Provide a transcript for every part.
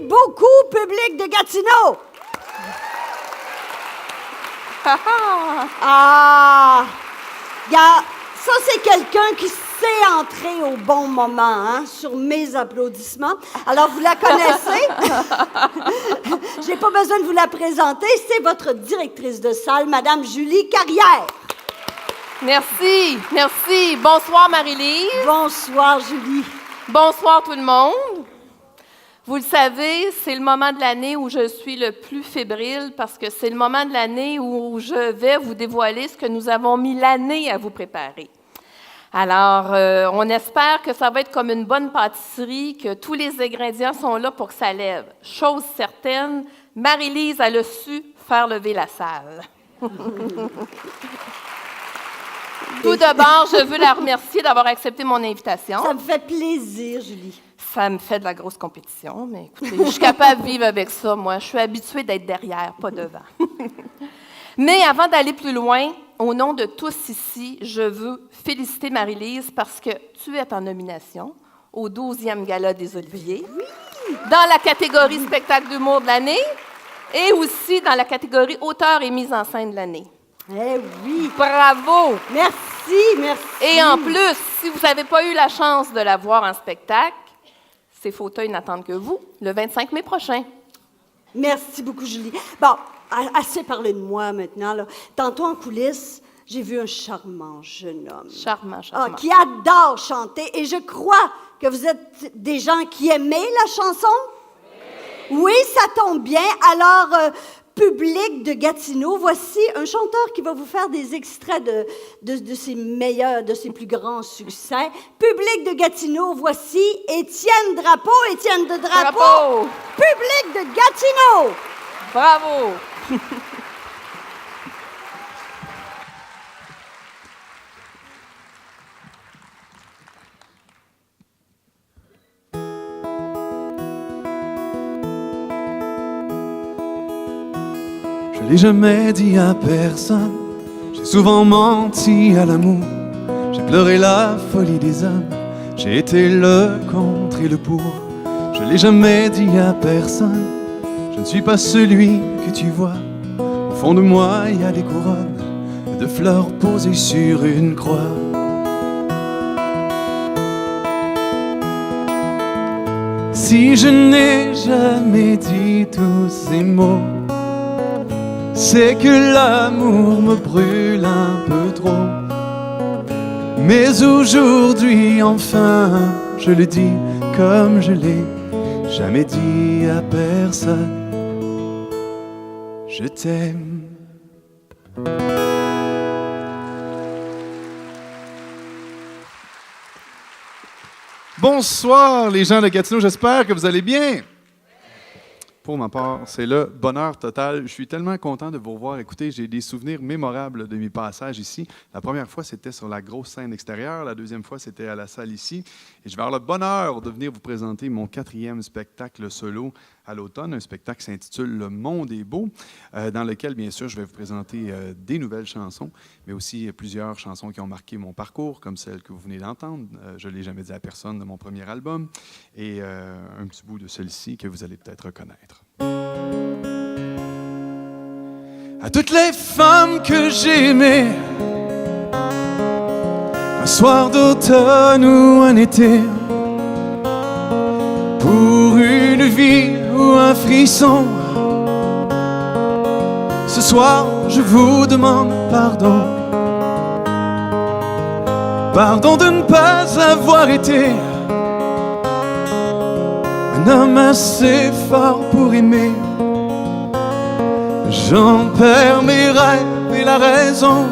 beaucoup, public de Gatineau! Ah! Ça, c'est quelqu'un qui sait entrer au bon moment, hein, sur mes applaudissements. Alors, vous la connaissez? J'ai pas besoin de vous la présenter. C'est votre directrice de salle, Madame Julie Carrière. Merci, merci. Bonsoir, Marie-Lise. Bonsoir, Julie. Bonsoir, tout le monde. Vous le savez, c'est le moment de l'année où je suis le plus fébrile parce que c'est le moment de l'année où je vais vous dévoiler ce que nous avons mis l'année à vous préparer. Alors, on espère que ça va être comme une bonne pâtisserie, que tous les ingrédients sont là pour que ça lève. Chose certaine, Marie-Lise, elle a su faire lever la salle. Tout d'abord, je veux la remercier d'avoir accepté mon invitation. Ça me fait plaisir, Julie. Ça me fait de la grosse compétition, mais écoutez, je suis capable de vivre avec ça, moi. Je suis habituée d'être derrière, pas devant. Mais avant d'aller plus loin, au nom de tous ici, je veux féliciter Marie-Lise parce que tu es en nomination au 12e Gala des Oliviers, dans la catégorie spectacle d'humour de l'année et aussi dans la catégorie auteur et mise en scène de l'année. Eh oui! Bravo! Merci, merci. Et en plus, si vous n'avez pas eu la chance de la voir en spectacle, ces fauteuils n'attendent que vous, le 25 mai prochain. Merci beaucoup, Julie. Bon, assez parlé de moi maintenant, là. Tantôt en coulisses, j'ai vu un charmant jeune homme. Charmant. Qui adore chanter. Et je crois que vous êtes des gens qui aimez la chanson? Oui, ça tombe bien. Alors, public de Gatineau, voici un chanteur qui va vous faire des extraits de ses meilleurs, de ses plus grands succès. Public de Gatineau, voici Étienne Drapeau. Étienne de Drapeau. Public de Gatineau. Bravo. Je l'ai jamais dit à personne, j'ai souvent menti à l'amour, j'ai pleuré la folie des hommes, j'ai été le contre et le pour. Je l'ai jamais dit à personne, je ne suis pas celui que tu vois. Au fond de moi, il y a des couronnes de fleurs posées sur une croix. Si je n'ai jamais dit tous ces mots, c'est que l'amour me brûle un peu trop. Mais aujourd'hui, enfin, je le dis comme je l'ai jamais dit à personne. Je t'aime. Bonsoir les gens de Gatineau, j'espère que vous allez bien. Pour ma part, c'est le bonheur total. Je suis tellement content de vous revoir. Écoutez, j'ai des souvenirs mémorables de mes passages ici. La première fois, c'était sur la grosse scène extérieure. La deuxième fois, c'était à la salle ici. Et je vais avoir le bonheur de venir vous présenter mon 4e spectacle solo à l'automne, un spectacle qui s'intitule « Le monde est beau », dans lequel, bien sûr, je vais vous présenter des nouvelles chansons, mais aussi plusieurs chansons qui ont marqué mon parcours, comme celle que vous venez d'entendre, « Je ne l'ai jamais dit à personne » de mon premier album, et un petit bout de celui-ci que vous allez peut-être reconnaître. À toutes les femmes que j'aimais, un soir d'automne ou un été, pour une vie ou un frisson, ce soir je vous demande pardon. Pardon de ne pas avoir été un homme assez fort pour aimer. J'en perds mes rêves et la raison.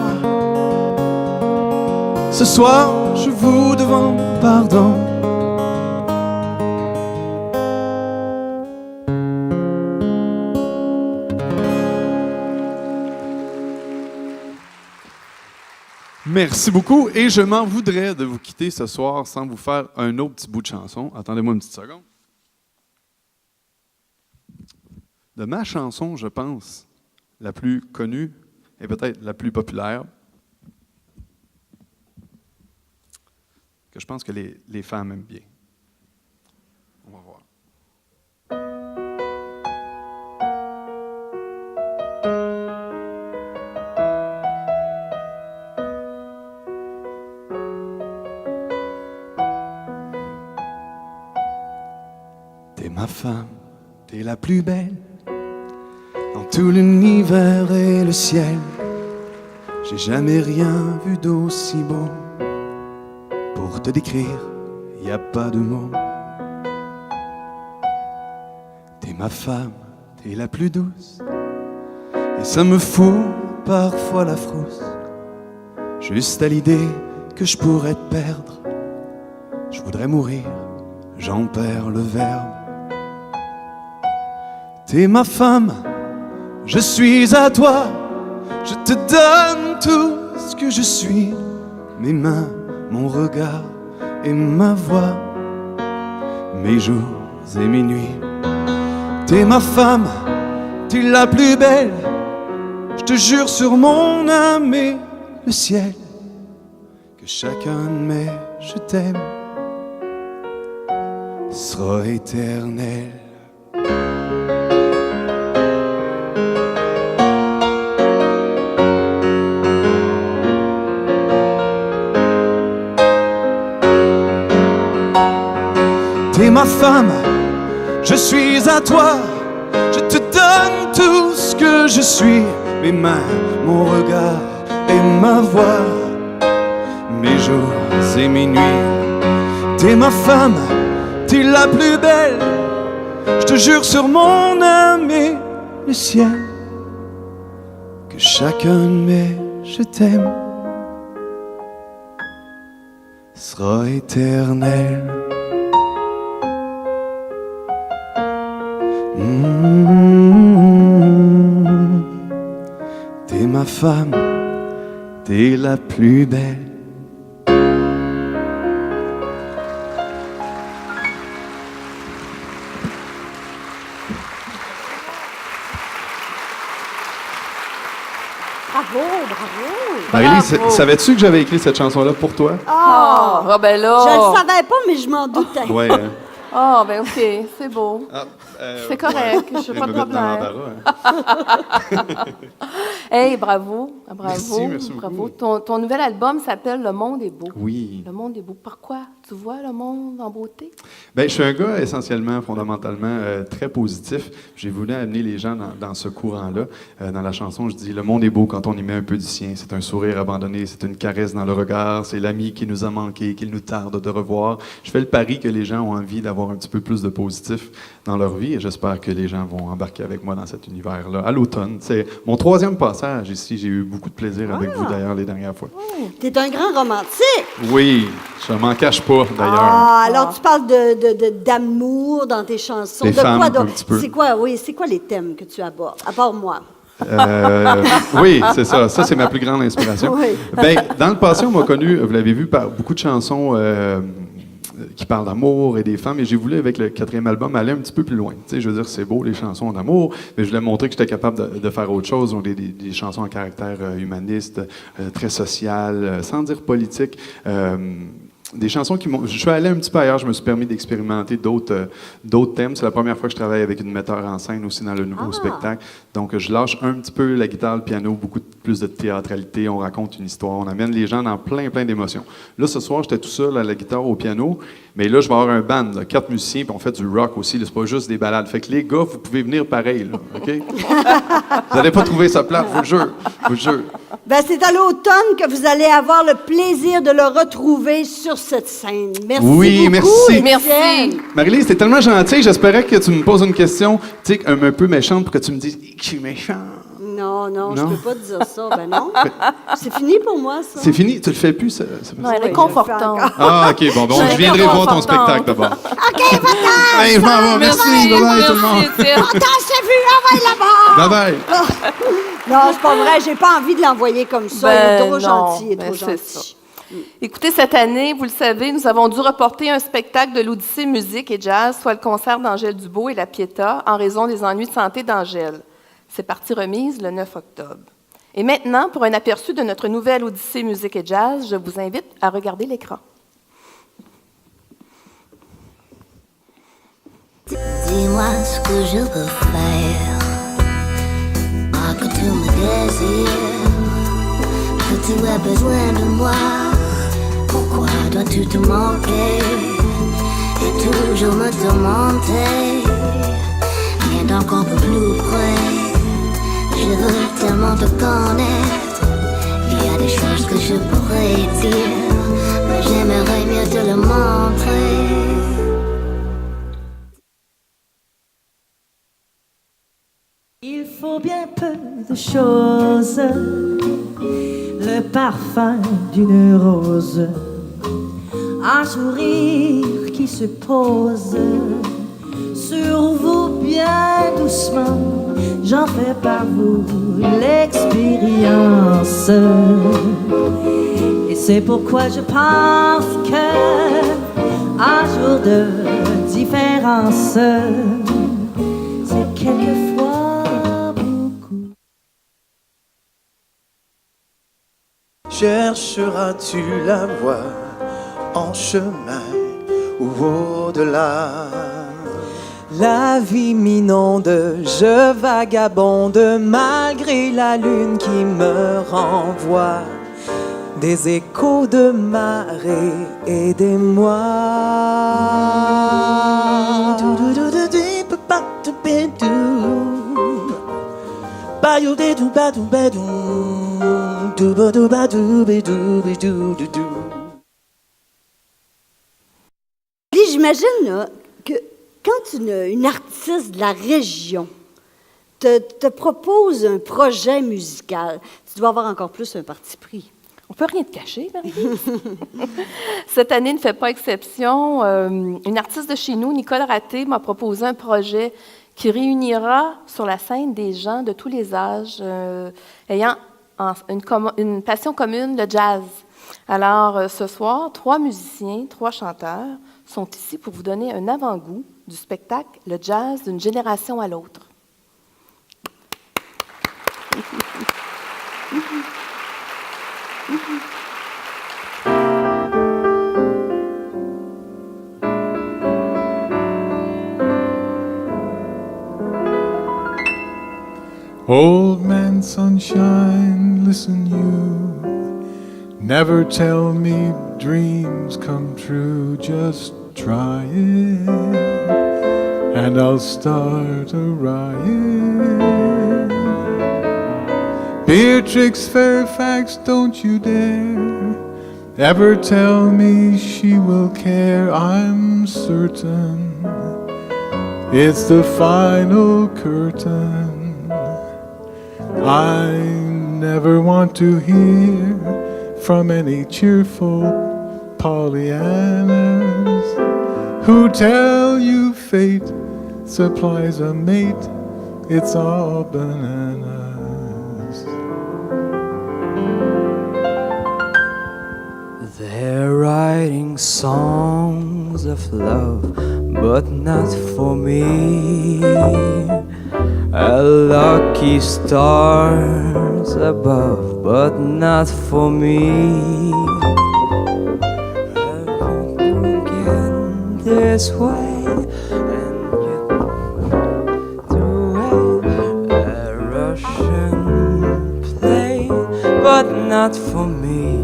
Ce soir je vous demande pardon. Merci beaucoup et je m'en voudrais de vous quitter ce soir sans vous faire un autre petit bout de chanson. Attendez-moi une petite seconde. De ma chanson, je pense, la plus connue et peut-être la plus populaire, que je pense que les femmes aiment bien. On va voir. T'es ma femme, t'es la plus belle dans tout l'univers et le ciel. J'ai jamais rien vu d'aussi beau. Pour te décrire, y a pas de mots. T'es ma femme, t'es la plus douce. Et ça me fout parfois la frousse. Juste à l'idée que je pourrais te perdre. Je voudrais mourir, j'en perds le verbe. T'es ma femme, je suis à toi. Je te donne tout ce que je suis. Mes mains, mon regard et ma voix. Mes jours et mes nuits. T'es ma femme, t'es la plus belle. Je te jure sur mon âme et le ciel que chacun de mes je t'aime sera éternel. T'es ma femme, je suis à toi. Je te donne tout ce que je suis. Mes mains, mon regard et ma voix. Mes jours et mes nuits. T'es ma femme, t'es la plus belle. Je te jure sur mon âme et le ciel que chacun de mes je t'aime sera éternel. T'es ma femme, t'es la plus belle. Bravo, bravo. Marie-Lise, Bravo. savais-tu que j'avais écrit cette chanson-là pour toi? Ah, ben là. Je le savais pas, mais je m'en doutais. Ouais. Ah, ben OK, c'est beau. Ah, C'est correct, j'ai pas de problème. Hey, bravo, bravo, Merci bravo. beaucoup. Ton nouvel album s'appelle Le Monde est beau. Oui. Le Monde est beau. Pourquoi? Tu vois le monde en beauté? Ben, je suis un gars essentiellement, fondamentalement, très positif. J'ai voulu amener les gens dans ce courant-là. Dans la chanson, je dis « Le monde est beau quand on y met un peu du sien. C'est un sourire abandonné, c'est une caresse dans le regard, c'est l'ami qui nous a manqué, qu'il nous tarde de revoir. » Je fais le pari que les gens ont envie d'avoir un petit peu plus de positif dans leur vie et j'espère que les gens vont embarquer avec moi dans cet univers-là. À l'automne, c'est mon 3e passage ici. J'ai eu beaucoup de plaisir avec vous, d'ailleurs, les dernières fois. T'es un grand romantique. Oui, je m'en cache pas, d'ailleurs. Ah, alors tu parles d'amour dans tes chansons. Des de femmes, quoi un donc? petit peu. C'est quoi les thèmes que tu abordes, à part moi? Oui, c'est ça. Ça, c'est ma plus grande inspiration. Oui. Ben, dans le passé, on m'a connu, vous l'avez vu, par beaucoup de chansons qui parlent d'amour et des femmes. Et j'ai voulu, avec le 4e album, aller un petit peu plus loin. Tu sais, je veux dire, c'est beau, les chansons d'amour, mais je voulais montrer que j'étais capable de faire autre chose. Donc, des chansons à caractère humaniste, très social, sans dire politique. Des chansons qui m'ont... Je suis allé un petit peu ailleurs, je me suis permis d'expérimenter d'autres thèmes. C'est la première fois que je travaille avec une metteur en scène aussi dans le nouveau spectacle. Donc, je lâche un petit peu la guitare, le piano, beaucoup plus de théâtralité. On raconte une histoire, on amène les gens dans plein d'émotions. Là, ce soir, j'étais tout seul à la guitare, au piano, mais là, je vais avoir un band, là, 4 musiciens, puis on fait du rock aussi. Là, c'est pas juste des balades. Fait que les gars, vous pouvez venir pareil, là, OK? Vous n'allez pas trouver ça plate, je vous le jure. Ben, c'est à l'automne que vous allez avoir le plaisir de le retrouver sur cette scène. Merci Oui, beaucoup, merci. Étienne. Merci. Marie-Lise, t'es tellement gentille, j'espérais que tu me poses une question, tu sais, un peu méchante pour que tu me dises « Je suis méchant ». Non, je Non. peux pas te dire ça. Ben non. C'est fini pour moi, ça. C'est fini, tu le fais plus, ça? Non, elle est Oui, je le fais confortante. encore. Ah, OK, bon, Je je viendrai voir ton spectacle d'abord. OK, va-t'en! Hey, je m'en vais, merci, bye-bye tout le monde. Étienne. Attends, c'est vu, on va là-bas! Bye-bye. Non, c'est pas vrai, j'ai pas envie de l'envoyer comme ça. Il est trop gentil, il est trop c'est gentil. ça. Écoutez, cette année, vous le savez, nous avons dû reporter un spectacle de l'Odyssée Musique et Jazz, soit le concert d'Angèle Dubois et la Pietà, en raison des ennuis de santé d'Angèle. C'est partie remise le 9 octobre. Et maintenant, pour un aperçu de notre nouvelle Odyssée Musique et Jazz, je vous invite à regarder l'écran. Dis-moi ce que je peux faire. Que tu me désires, que tu as besoin de moi. Pourquoi dois-tu te manquer et toujours me tourmenter? les dire, mais j'aimerais mieux te le montrer. Il faut bien peu de choses, le parfum d'une rose, un sourire qui se pose sur vous bien doucement. J'en fais par vous l'expérience, et c'est pourquoi je pense que un jour de différence, c'est quelquefois beaucoup. Chercheras-tu la voie en chemin ou au-delà? La vie m'inonde, je vagabonde malgré la lune qui me renvoie des échos de marée. Aidez-moi. Puis j'imagine là, que quand une artiste de la région te propose un projet musical, tu dois avoir encore plus un parti pris. On peut rien te cacher, Marie-Lise. Cette année ne fait pas exception. Une artiste de chez nous, Nicole Raté, m'a proposé un projet qui réunira sur la scène des gens de tous les âges ayant une passion commune, le jazz. Alors, ce soir, 3 musiciens, 3 chanteurs sont ici pour vous donner un avant-goût du spectacle Le jazz d'une génération à l'autre. Old man sunshine, listen you, never tell me dreams come true, just try it, and I'll start a riot. Beatrix Fairfax, don't you dare ever tell me she will care, I'm certain it's the final curtain. I never want to hear from any cheerful Pollyannas who tell you fate supplies a mate, it's all bananas. They're writing songs of love, but not for me. A lucky stars above, but not for me. I've been again this way, and yet through a Russian play, but not for me.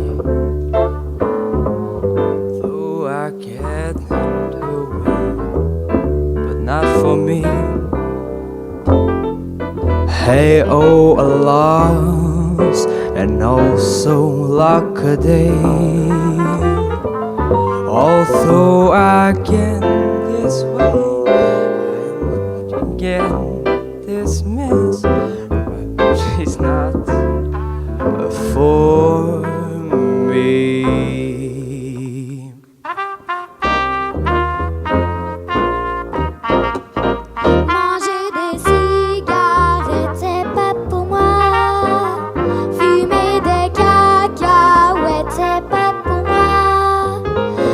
Though I get away, but not for me. Hey, oh, alas, and also lack a day. Although I get this way and get dismissed, but she's not for me. Manger des cigarettes, c'est pas pour moi. Fumer des cacahuètes, c'est pas pour moi.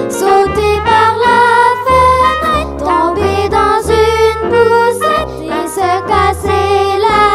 Sauter par la fenêtre, tomber dans une poussette et se casser la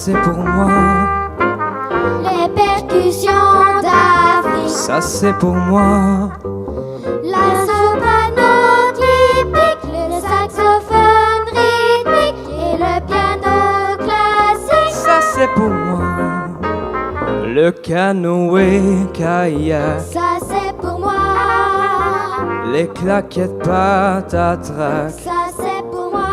c'est pour moi. Les percussions d'Afrique. Ça c'est pour moi. La soprano typique, le saxophone rythmique et le piano classique. Ça c'est pour moi. Le canoë kayak. Ça c'est pour moi. Les claquettes patatrac. Ça c'est pour moi.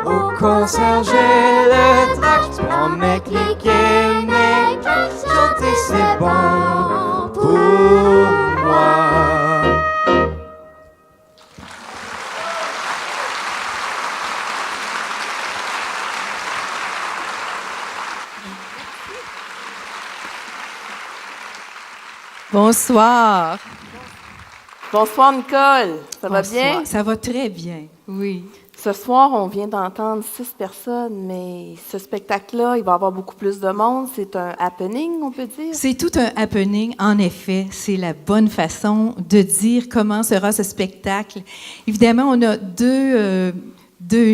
Au concert j'ai le trac. J'prends mes clics et mes claques. Chanter c'est bon pour moi. Bonsoir. Bonsoir, Nicole. Ça va Bonsoir. bien? Ça va très bien, oui. Ce soir, on vient d'entendre 6 personnes, mais ce spectacle-là, il va y avoir beaucoup plus de monde. C'est un happening, on peut dire? C'est tout un happening, en effet. C'est la bonne façon de dire comment sera ce spectacle. Évidemment, on a deux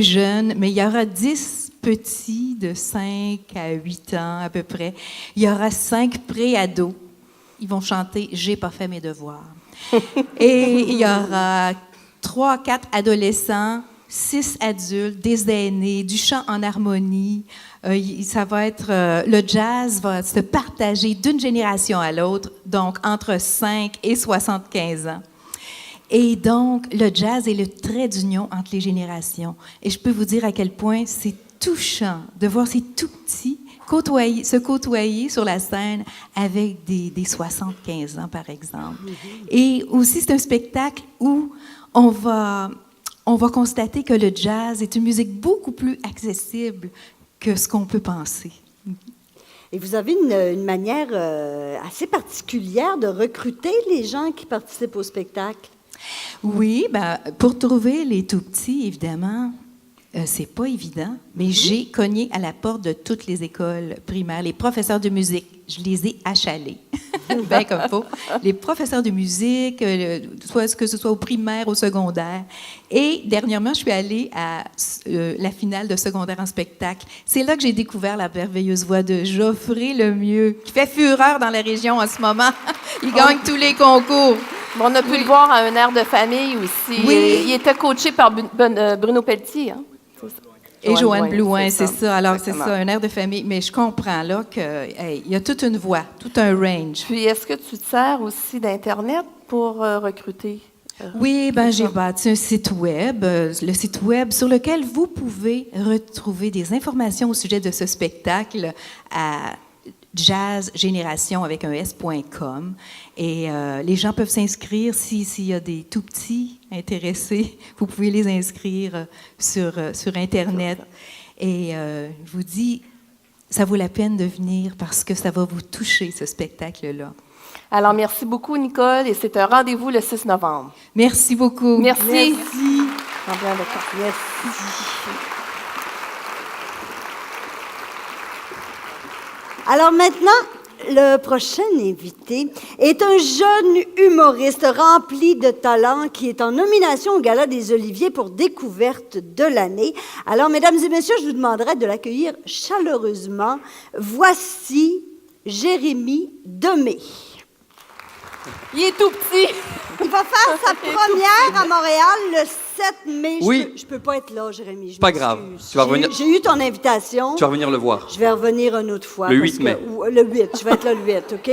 jeunes, mais il y aura 10 petits de 5 à 8 ans à peu près. Il y aura 5 pré-ados. Ils vont chanter « J'ai pas fait mes devoirs ». Et il y aura 3, 4 adolescents, 6 adultes, des aînés, du chant en harmonie. Ça va être le jazz va se partager d'une génération à l'autre, donc entre 5 et 75 ans. Et donc, le jazz est le trait d'union entre les générations. Et je peux vous dire à quel point c'est touchant de voir ces tout petits se côtoyer sur la scène avec des 75 ans, par exemple. Et aussi, c'est un spectacle où on va constater que le jazz est une musique beaucoup plus accessible que ce qu'on peut penser. Et vous avez une manière assez particulière de recruter les gens qui participent au spectacle. Oui, ben, pour trouver les tout-petits, évidemment, c'est pas évident, mais j'ai cogné à la porte de toutes les écoles primaires, les professeurs de musique. Je les ai achalés, bien comme faut. Les professeurs de musique, que ce soit au primaire, au secondaire. Et dernièrement, je suis allée à la finale de secondaire en spectacle. C'est là que j'ai découvert la merveilleuse voix de Geoffrey Lemieux, qui fait fureur dans la région en ce moment. Il gagne tous les concours. On a pu le voir à un air de famille aussi. Oui. Il était coaché par Bruno Pelletier. Hein? Et Joanne Blouin, c'est ça. Alors, Exactement. c'est ça, un air de famille. Mais je comprends là qu'il y a toute une voix, tout un range. Puis, est-ce que tu te sers aussi d'Internet pour recruter? Oui, ben j'ai bâti un site web, le site web sur lequel vous pouvez retrouver des informations au sujet de ce spectacle à jazzgénération avec un s.com. Et les gens peuvent s'inscrire s'il y a des tout petits intéressés. Vous pouvez les inscrire sur Internet. Et je vous dis, ça vaut la peine de venir parce que ça va vous toucher, ce spectacle-là. Alors, merci beaucoup, Nicole, et c'est un rendez-vous le 6 novembre. Merci beaucoup. Merci. Merci. Merci. Alors maintenant, le prochain invité est un jeune humoriste rempli de talent qui est en nomination au Gala des Oliviers pour découverte de l'année. Alors, mesdames et messieurs, je vous demanderai de l'accueillir chaleureusement. Voici Jérémy Demé. Il est tout petit. Il va faire sa première à Montréal le 7 mai. Oui. Je peux pas être là, Jérémy. Je Pas m'excuse. grave. Tu vas revenir. J'ai eu ton invitation. Tu vas revenir le voir. Je vais revenir une autre fois. Le parce 8 mai. Le 8, je vais être là le 8, OK?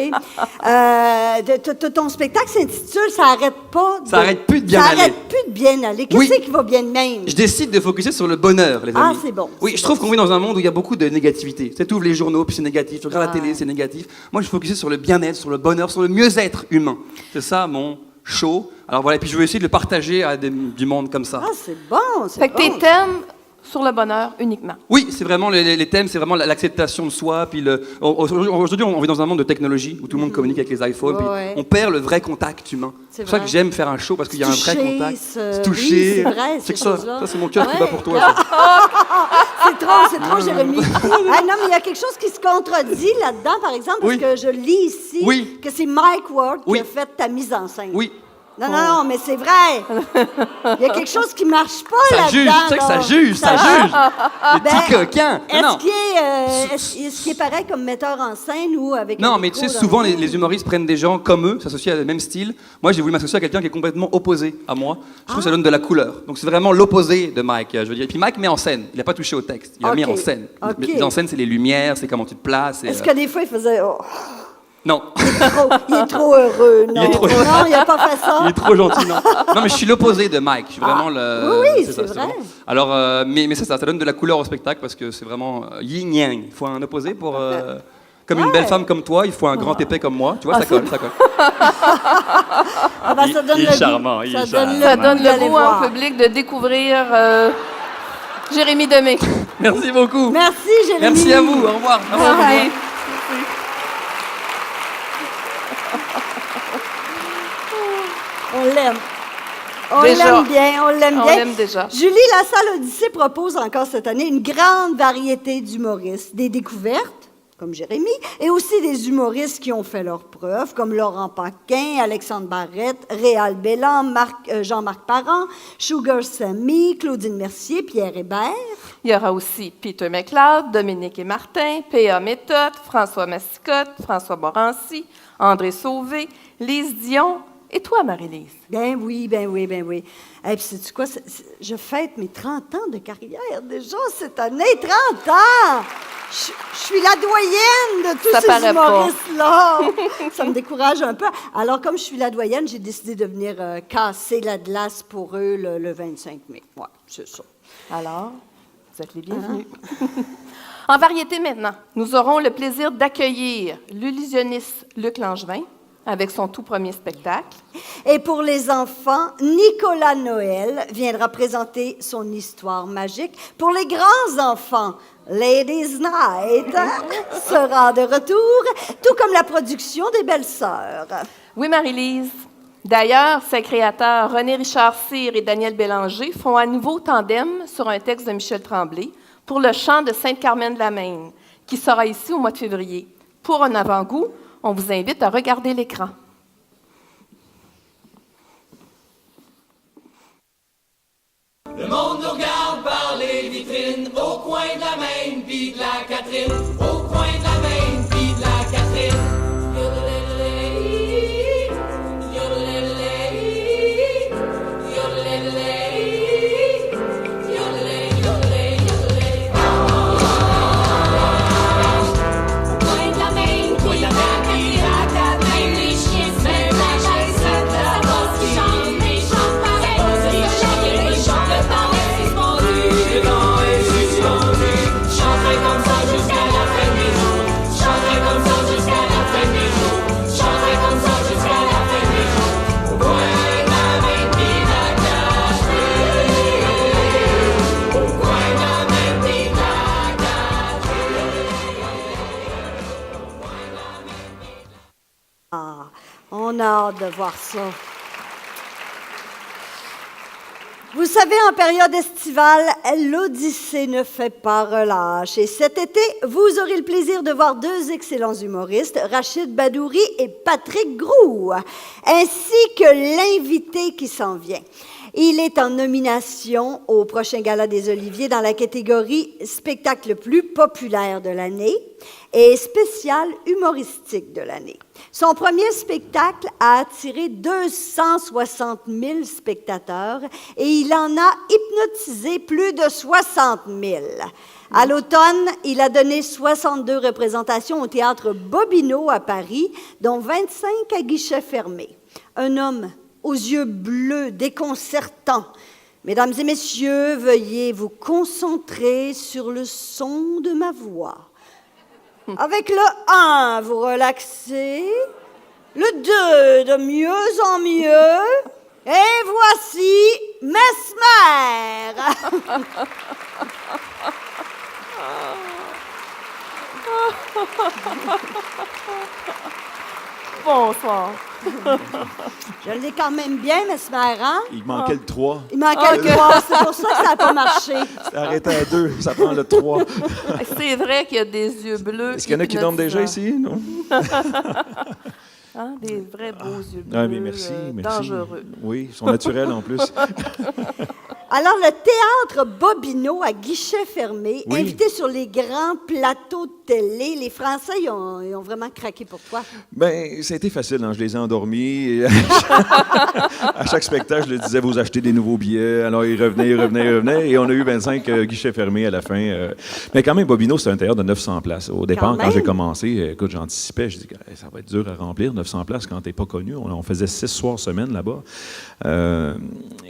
Ton spectacle s'intitule « Ça arrête pas de... » Ça arrête plus de bien Ça aller. arrête plus de bien aller. Oui. Qu'est-ce qui va bien de même? Je décide de focuser sur le bonheur, les amis. Ah, c'est bon. Oui, c'est je bon. trouve qu'on vit dans un monde où il y a beaucoup de négativité. Tu sais, tu ouvres les journaux, puis c'est négatif. Tu regardes la télé, c'est négatif. Moi, je focusais sur le bien-être, sur le bonheur, sur le mieux-être humain. C'est ça, mon show. Alors voilà, et puis je vais essayer de le partager à du monde comme ça. Ah, c'est bon, c'est Fait que bon. tes thèmes sur le bonheur uniquement. Oui, c'est vraiment les thèmes, c'est vraiment l'acceptation de soi. Puis aujourd'hui, on vit dans un monde de technologie où tout le monde communique avec les iPhones. Puis Ouais. on perd le vrai contact humain. C'est C'est pour ça vrai. que j'aime faire un show parce qu'il y a un vrai Toucher, contact. oui, Toucher. c'est vrai, ces C'est que ça. choses-là. Ça, c'est mon cœur qui Ouais. bat pour toi. ça. C'est trop, Jérémy. Ah, non, mais il y a quelque chose qui se contredit là-dedans, par exemple, parce Oui. que je lis ici Oui. que c'est Mike Ward qui Oui. a fait ta mise en scène. Oui. Non, mais c'est vrai. Il y a quelque chose qui marche pas Ça là-dedans. juge, tu sais que ça là. juge, ça juge. Les Ben, petits coquins. Non. Est-ce qu'il est pareil comme metteur en scène ou avec un Non, mais tu micro sais, dans souvent, le nez? les humoristes prennent des gens comme eux, s'associent à le même style. Moi, j'ai voulu m'associer à quelqu'un qui est complètement opposé à moi. Je trouve que ça donne de la couleur. Donc, c'est vraiment l'opposé de Mike, je veux dire. Et puis, Mike met en scène. Il n'a pas touché au texte. Il a mis en scène. Ok. Mais en scène, c'est les lumières, c'est comment tu te places. Est-ce que des fois, il faisait... Oh, Non. il est trop heureux, non? Il est trop- Non, il n'a pas fait ça. Il est trop gentil, non. Non, mais je suis l'opposé de Mike. Je suis vraiment le. Oui, ça, c'est vrai. vraiment- Alors, mais ça donne de la couleur au spectacle parce que c'est vraiment yin-yang. Il faut un opposé pour. Comme une belle femme comme toi, il faut un grand épais comme moi. Tu vois, ça colle, ça colle. Ah ben, ça donne il est le goût. charmant, il est Ça charmant. donne Ça le donne goût le d'aller goût en voir. public de découvrir Jérémy Demé. Merci beaucoup. Merci, Jérémy. Merci à vous. Au revoir. Au revoir. Bye. On l'aime. On Déjà. l'aime bien, on l'aime On bien. l'aime déjà. Julie Lassalle Odyssée propose encore cette année une grande variété d'humoristes, des découvertes, comme Jérémy, et aussi des humoristes qui ont fait leurs preuves, comme Laurent Paquin, Alexandre Barrette, Réal Bellan, Jean-Marc Parent, Sugar Sammy, Claudine Mercier, Pierre Hébert. Il y aura aussi Peter McLeod, Dominique et Martin, P.A. Méthode, François Massicotte, François Morancy, André Sauvé, Lise Dion et toi, Marie-Lise. Ben oui. Et puis, sais-tu quoi? Je fête mes 30 ans de carrière déjà cette année. 30 ans! Je suis la doyenne de tous Ça ces paraît pas. humoristes-là. Ça me décourage un peu. Alors, comme je suis la doyenne, j'ai décidé de venir casser la glace pour eux le 25 mai. Ouais, c'est ça. Alors, vous êtes les bienvenus. En variété maintenant, nous aurons le plaisir d'accueillir l'illusionniste Luc Langevin avec son tout premier spectacle. Et pour les enfants, Nicolas Noël viendra présenter son histoire magique. Pour les grands enfants, Ladies Night sera de retour, tout comme la production des Belles-Sœurs. Oui, Marie-Lise. D'ailleurs, ses créateurs René Richard Cyr et Daniel Bélanger font à nouveau tandem sur un texte de Michel Tremblay pour le chant de Sainte-Carmen-de-la-Maine, qui sera ici au mois de février. Pour un avant-goût, on vous invite à regarder l'écran. Le monde nous regarde par les vitrines, au coin de la Maine pis de la Catherine, au coin de la Maine pis de la Catherine. Yodelay, yodelay, yodelay, yodelay, yodelay, yodelay. Au coin de la Maine pis de la Catherine, les chiens se mettent à chasser, ça passe qui chante, mais chante pareil, les chiens et chantent le temps est suspendu, le temps est suspendu. Chanterai comme ça jusqu'à la fin des jours, chanterai comme ça jusqu'à la fin des jours, chanterai comme ça jusqu'à la fin des jours. Au coin de la Maine pis de la Catherine, au coin de la Maine pis de la Catherine. Ah, on a hâte de voir ça. Vous savez, en période estivale, l'Odyssée ne fait pas relâche. Et cet été, vous aurez le plaisir de voir deux excellents humoristes, Rachid Badouri et Patrick Groux, ainsi que l'invité qui s'en vient. Il est en nomination au prochain Gala des Oliviers dans la catégorie spectacle le plus populaire de l'année et spécial humoristique de l'année. Son premier spectacle a attiré 260 000 spectateurs et il en a hypnotisé plus de 60 000. À l'automne, il a donné 62 représentations au théâtre Bobino à Paris, dont 25 à guichet fermé. Un homme aux yeux bleus, déconcertants. Mesdames et messieurs, veuillez vous concentrer sur le son de ma voix. Avec le 1, vous relaxez. Le 2, de mieux en mieux. Et voici Mesmer. Bonsoir. Je l'ai quand même bien, Mesmer, hein? Il manquait le 3. Il manquait le 3, c'est pour ça que ça n'a pas marché. C'est arrêté à 2, ça prend le 3. C'est vrai qu'il y a des yeux bleus. Est-ce qu'il y en a qui dorment déjà hypnotisants. ici? Non? Hein? Des vrais beaux yeux bleus, Ah, mais merci, merci. dangereux. Oui, ils sont naturels en plus. Alors, le théâtre Bobino à guichet fermé, Oui. invité sur les grands plateaux de télé. Les Français, ils ont vraiment craqué pour toi. Ben, ça a été facile, hein? Je les ai endormis. Et à chaque spectacle, je leur disais, vous achetez des nouveaux billets. Alors, ils revenaient. Et on a eu 25 guichets fermés à la fin. Mais quand même, Bobino, c'est un théâtre de 900 places. Au départ, quand même. j'ai commencé, écoute, j'anticipais. Je dis, ça va être dur à remplir, 900 places quand t'es pas connu. On faisait 6 soirs semaine là-bas.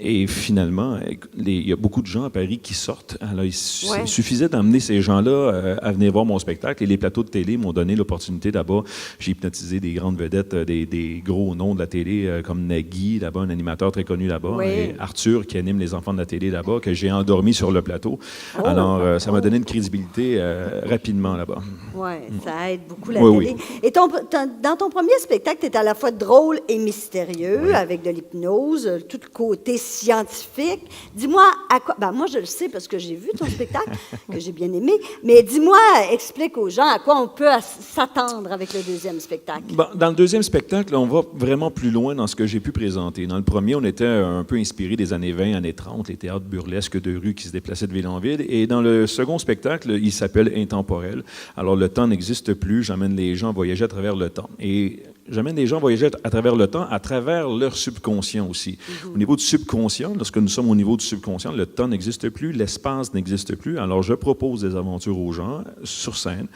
Et finalement, il y a beaucoup de gens à Paris qui sortent. Alors, il suffisait d'amener ces gens-là à venir voir mon spectacle. Et les plateaux de télé m'ont donné l'opportunité là-bas. J'ai hypnotisé des grandes vedettes, des gros noms de la télé, comme Nagui, là-bas, un animateur très connu là-bas, Oui. et Arthur, qui anime les enfants de la télé là-bas, que j'ai endormi sur le plateau. Alors, ça m'a donné une crédibilité rapidement là-bas. Oui, ça aide beaucoup la Oui, télé. Et dans ton premier spectacle, tu es à la fois drôle et mystérieux, avec de l'hypnose, tout le côté scientifique. Dis-moi à quoi... Ben, moi, je le sais parce que j'ai vu ton spectacle, que j'ai bien aimé. Mais dis-moi, explique aux gens à quoi on peut s'attendre avec le deuxième spectacle. Bon, dans le deuxième spectacle, on va vraiment plus loin dans ce que j'ai pu présenter. Dans le premier, on était un peu inspiré des années 20, années 30, les théâtres burlesques de rue qui se déplaçaient de ville en ville. Et dans le second spectacle, il s'appelle Intemporel. Alors, le temps n'existe plus. J'emmène les gens voyager à travers le temps. Et j'amène les gens voyager à travers le temps, à travers leur subconscient aussi. Au niveau du subconscient, lorsque nous sommes au niveau du subconscient, le temps n'existe plus, l'espace n'existe plus. Alors, je propose des aventures aux gens sur scène.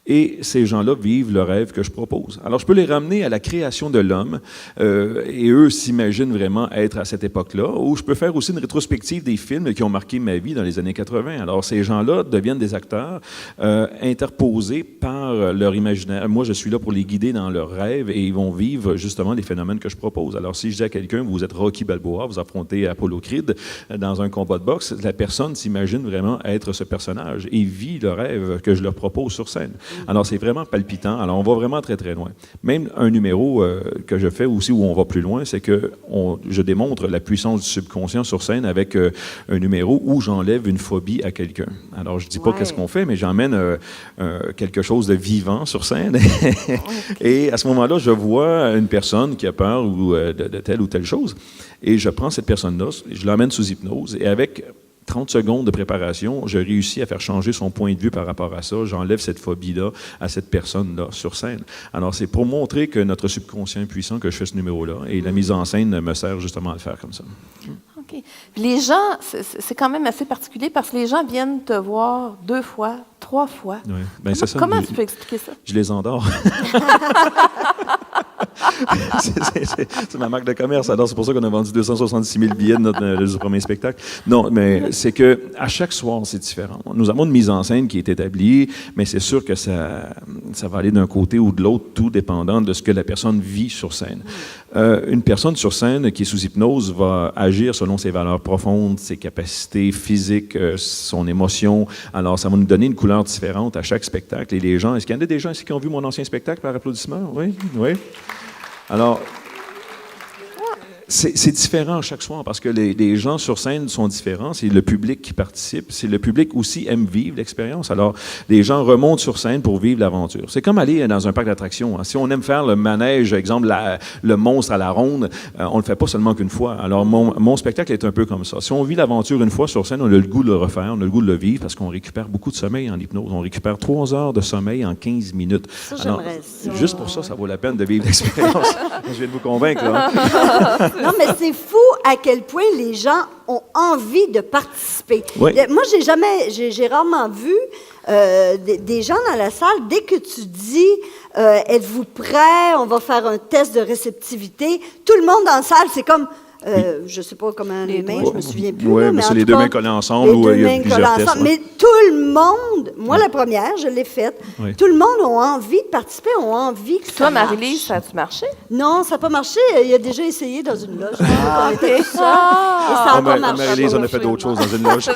Et ces gens-là vivent le rêve que je propose. Alors, je peux les ramener à la création de l'homme, et eux s'imaginent vraiment être à cette époque-là, ou je peux faire aussi une rétrospective des films qui ont marqué ma vie dans les années 80. Alors, ces gens-là deviennent des acteurs interposés par leur imaginaire. Moi, je suis là pour les guider dans leurs rêves, et ils vont vivre justement les phénomènes que je propose. Alors, si je dis à quelqu'un, vous êtes Rocky Balboa, vous affrontez Apollo Creed dans un combat de boxe, la personne s'imagine vraiment être ce personnage et vit le rêve que je leur propose sur scène. Alors, c'est vraiment palpitant. Alors, on va vraiment très, très loin. Même un numéro que je fais aussi où on va plus loin, c'est que je démontre la puissance du subconscient sur scène avec un numéro où j'enlève une phobie à quelqu'un. Alors, je dis pas qu'est-ce qu'on fait, mais j'emmène quelque chose de vivant sur scène. Et à ce moment-là, je vois une personne qui a peur ou de telle ou telle chose. Et je prends cette personne-là, je l'emmène sous hypnose. Et avec 30 secondes de préparation, je réussis à faire changer son point de vue par rapport à ça. J'enlève cette phobie-là à cette personne-là sur scène. Alors, c'est pour montrer que notre subconscient est puissant que je fais ce numéro-là. Et la mise en scène me sert justement à le faire comme ça. OK. Les gens, c'est quand même assez particulier parce que les gens viennent te voir 2 fois, 3 fois. Oui. Ben, c'est ça. Comment tu peux expliquer ça? Je les endors. C'est ma marque de commerce. Alors, c'est pour ça qu'on a vendu 266 000 billets de du premier spectacle. Non, mais c'est que à chaque soir, c'est différent. Nous avons une mise en scène qui est établie, mais c'est sûr que ça va aller d'un côté ou de l'autre, tout dépendant de ce que la personne vit sur scène. Une personne sur scène qui est sous hypnose va agir selon ses valeurs profondes, ses capacités physiques, son émotion. Alors, ça va nous donner une couleur différente à chaque spectacle. Et les gens, est-ce qu'il y en a des gens ici qui ont vu mon ancien spectacle par applaudissement? Oui, oui. Alors, c'est différent chaque soir parce que les gens sur scène sont différents. C'est le public qui participe. C'est le public aussi aime vivre l'expérience. Alors, les gens remontent sur scène pour vivre l'aventure. C'est comme aller dans un parc d'attractions. Hein. Si on aime faire le manège, exemple, le monstre à la ronde, on le fait pas seulement qu'une fois. Alors, mon spectacle est un peu comme ça. Si on vit l'aventure une fois sur scène, on a le goût de le refaire, on a le goût de le vivre parce qu'on récupère beaucoup de sommeil en hypnose. On récupère 3 heures de sommeil en 15 minutes. Ça, Alors, j'aimerais ça. juste pour ça, ça vaut la peine de vivre l'expérience. Je viens de vous convaincre, là. Non, mais c'est fou à quel point les gens ont envie de participer. Oui. Moi, j'ai rarement vu des gens dans la salle, dès que tu dis êtes-vous prêts, on va faire un test de réceptivité, tout le monde dans la salle, c'est comme je ne sais pas comment les mains, je me souviens plus. Oui, là, mais en c'est les tout 2 cas, mains collées ensemble les ou 2 il y a mains plusieurs collées tests. ensemble. Ouais. Mais tout le monde, moi la première, je l'ai faite, Oui. tout le monde a envie de participer, ont envie que Toi, ça marche. Marie-Lise, ça a-tu marché? Non, ça n'a pas marché. Il a déjà essayé dans une loge. On était tout seuls, et ça Ah, n'a pas marché. Marie-Lise, on a fait d'autres choses dans une loge.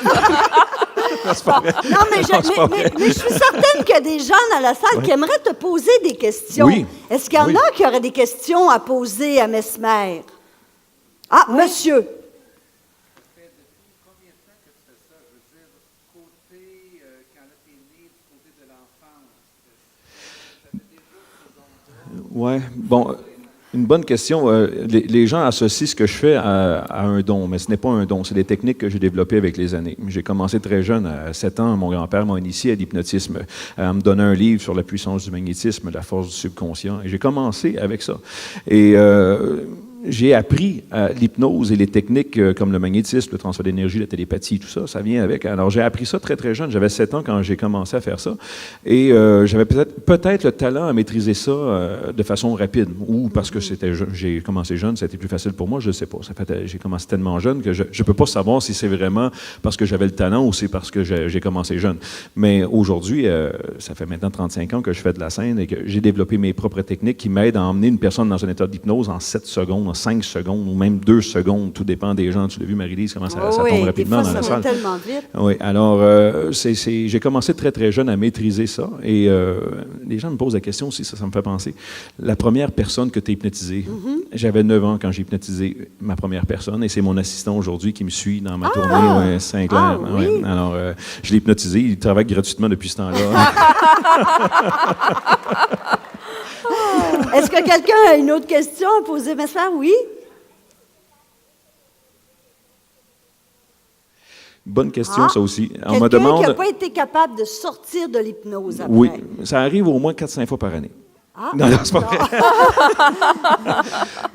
C'est pas vrai. Non, mais je suis certaine qu'il y a des gens dans la salle qui aimeraient te poser des questions. Oui. Est-ce qu'il y en Oui. a qui auraient des questions à poser à Mesmer? Ah, monsieur. Oui, bon, Une bonne question. Les gens associent ce que je fais à un don, mais ce n'est pas un don. C'est des techniques que j'ai développées avec les années. J'ai commencé très jeune, à 7 ans. Mon grand-père m'a initié à l'hypnotisme, à me donner un livre sur la puissance du magnétisme, la force du subconscient. Et j'ai commencé avec ça. Et j'ai appris l'hypnose et les techniques comme le magnétisme, le transfert d'énergie, la télépathie, tout ça, ça vient avec. Alors, j'ai appris ça très, très jeune. J'avais 7 ans quand j'ai commencé à faire ça. Et j'avais peut-être le talent à maîtriser ça de façon rapide. Ou parce que j'ai commencé jeune, ça a été plus facile pour moi, je ne sais pas. J'ai commencé tellement jeune que je ne peux pas savoir si c'est vraiment parce que j'avais le talent ou c'est parce que j'ai commencé jeune. Mais aujourd'hui, ça fait maintenant 35 ans que je fais de la scène et que j'ai développé mes propres techniques qui m'aident à emmener une personne dans un état d'hypnose en 7 secondes, 5 secondes ou même 2 secondes, tout dépend des gens. Tu l'as vu, Marie-Lise, comment ça tombe rapidement dans la salle. Tellement vite. Oui, alors j'ai commencé très, très jeune à maîtriser ça et les gens me posent la question aussi, ça me fait penser. La première personne que tu as hypnotisée, j'avais 9 ans quand j'ai hypnotisé ma première personne et c'est mon assistant aujourd'hui qui me suit dans ma tournée, Saint-Clair. Oui. Alors, je l'ai hypnotisé, il travaille gratuitement depuis ce temps-là. Est-ce que quelqu'un a une autre question à poser, ma soeur? Oui? Bonne question, ça aussi. On me Quelqu'un demande... qui n'a pas été capable de sortir de l'hypnose après. Oui, ça arrive au moins 4-5 fois par année. Non, c'est pas vrai.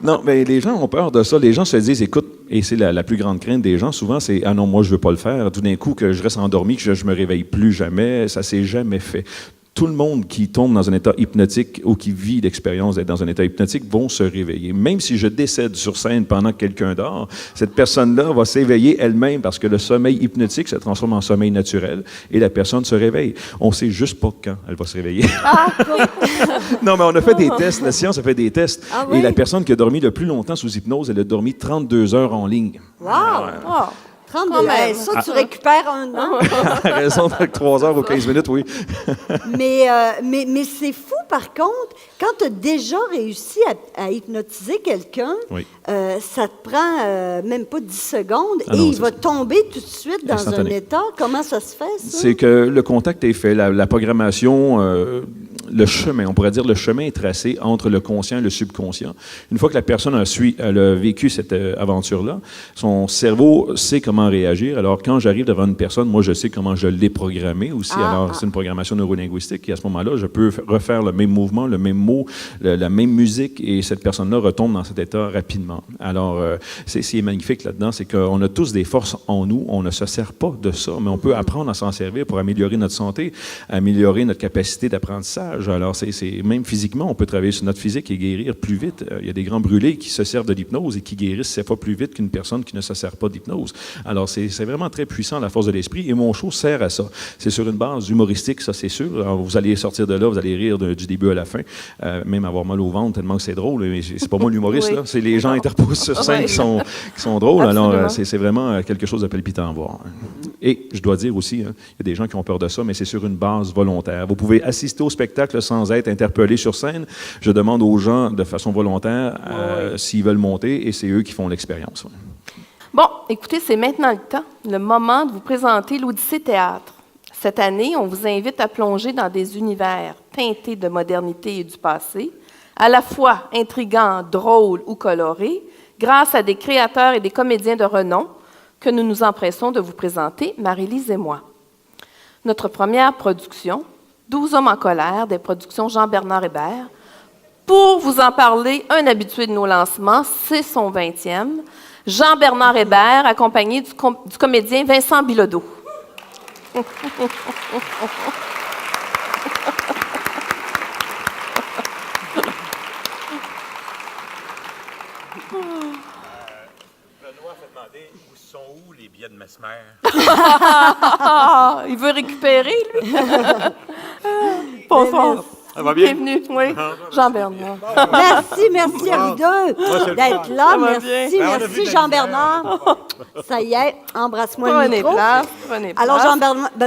Non, mais les gens ont peur de ça. Les gens se disent, écoute, et c'est la plus grande crainte des gens, souvent, c'est « Ah non, moi, je veux pas le faire. » Tout d'un coup, que je reste endormi, que je me réveille plus jamais, ça s'est jamais fait. Tout le monde qui tombe dans un état hypnotique ou qui vit l'expérience d'être dans un état hypnotique vont se réveiller. Même si je décède sur scène pendant que quelqu'un dort, cette personne-là va s'éveiller elle-même parce que le sommeil hypnotique se transforme en sommeil naturel et la personne se réveille. On ne sait juste pas quand elle va se réveiller. Non, mais on a fait des tests. La science a fait des tests. Et la personne qui a dormi le plus longtemps sous hypnose, elle a dormi 32 heures en ligne. Wow! 32 heures. Ça, tu récupères un an. À raison de 3 heures ou 15 minutes, oui. mais c'est fou, par contre, quand tu as déjà réussi à hypnotiser quelqu'un, ça te prend même pas 10 secondes et il va tomber tout de suite dans un état. Comment ça se fait, ça? C'est que le contact est fait, la programmation, le chemin, on pourrait dire le chemin est tracé entre le conscient et le subconscient. Une fois que la personne a vécu cette aventure-là, son cerveau sait comment réagir. Alors, quand j'arrive devant une personne, moi, je sais comment je l'ai programmé aussi. Alors, c'est une programmation neurolinguistique et à ce moment-là, je peux refaire le même mouvement, le même mot, la même musique et cette personne-là retombe dans cet état rapidement. Alors, ce qui est magnifique là-dedans, c'est qu'on a tous des forces en nous. On ne se sert pas de ça, mais on peut apprendre à s'en servir pour améliorer notre santé, améliorer notre capacité d'apprentissage. Alors, même physiquement, on peut travailler sur notre physique et guérir plus vite. Il y a des grands brûlés qui se servent de l'hypnose et qui guérissent 7 fois plus vite qu'une personne qui ne se sert pas d'hypnose. Alors, c'est vraiment très puissant, la force de l'esprit, et mon show sert à ça. C'est sur une base humoristique, ça, c'est sûr. Alors, vous allez sortir de là, vous allez rire du début à la fin, même avoir mal au ventre tellement que c'est drôle. Mais c'est pas moi l'humoriste, là. C'est les gens interposés sur scène qui sont drôles. Absolument. Alors, c'est vraiment quelque chose de palpitant à voir. Et je dois dire aussi, il y a des gens qui ont peur de ça, mais c'est sur une base volontaire. Vous pouvez assister au spectacle sans être interpellé sur scène. Je demande aux gens de façon volontaire s'ils veulent monter, et c'est eux qui font l'expérience. Bon, écoutez, c'est maintenant le temps, le moment de vous présenter l'Odyssée Théâtre. Cette année, on vous invite à plonger dans des univers teintés de modernité et du passé, à la fois intrigants, drôles ou colorés, grâce à des créateurs et des comédiens de renom que nous nous empressons de vous présenter, Marie-Lise et moi. Notre première production, 12 hommes en colère, des productions Jean-Bernard Hébert. Pour vous en parler, un habitué de nos lancements, c'est son 20e, Jean-Bernard Hébert, accompagné du comédien Vincent Bilodeau. Benoît fait demander où sont les billets de Mesmer. Il veut récupérer, lui. Bonsoir. Ça va bien? Bienvenue, oui. Jean-Bernard. Merci à vous deux d'être là. Merci Jean-Bernard. Ça y est, embrasse-moi le micro. Prenez place. Alors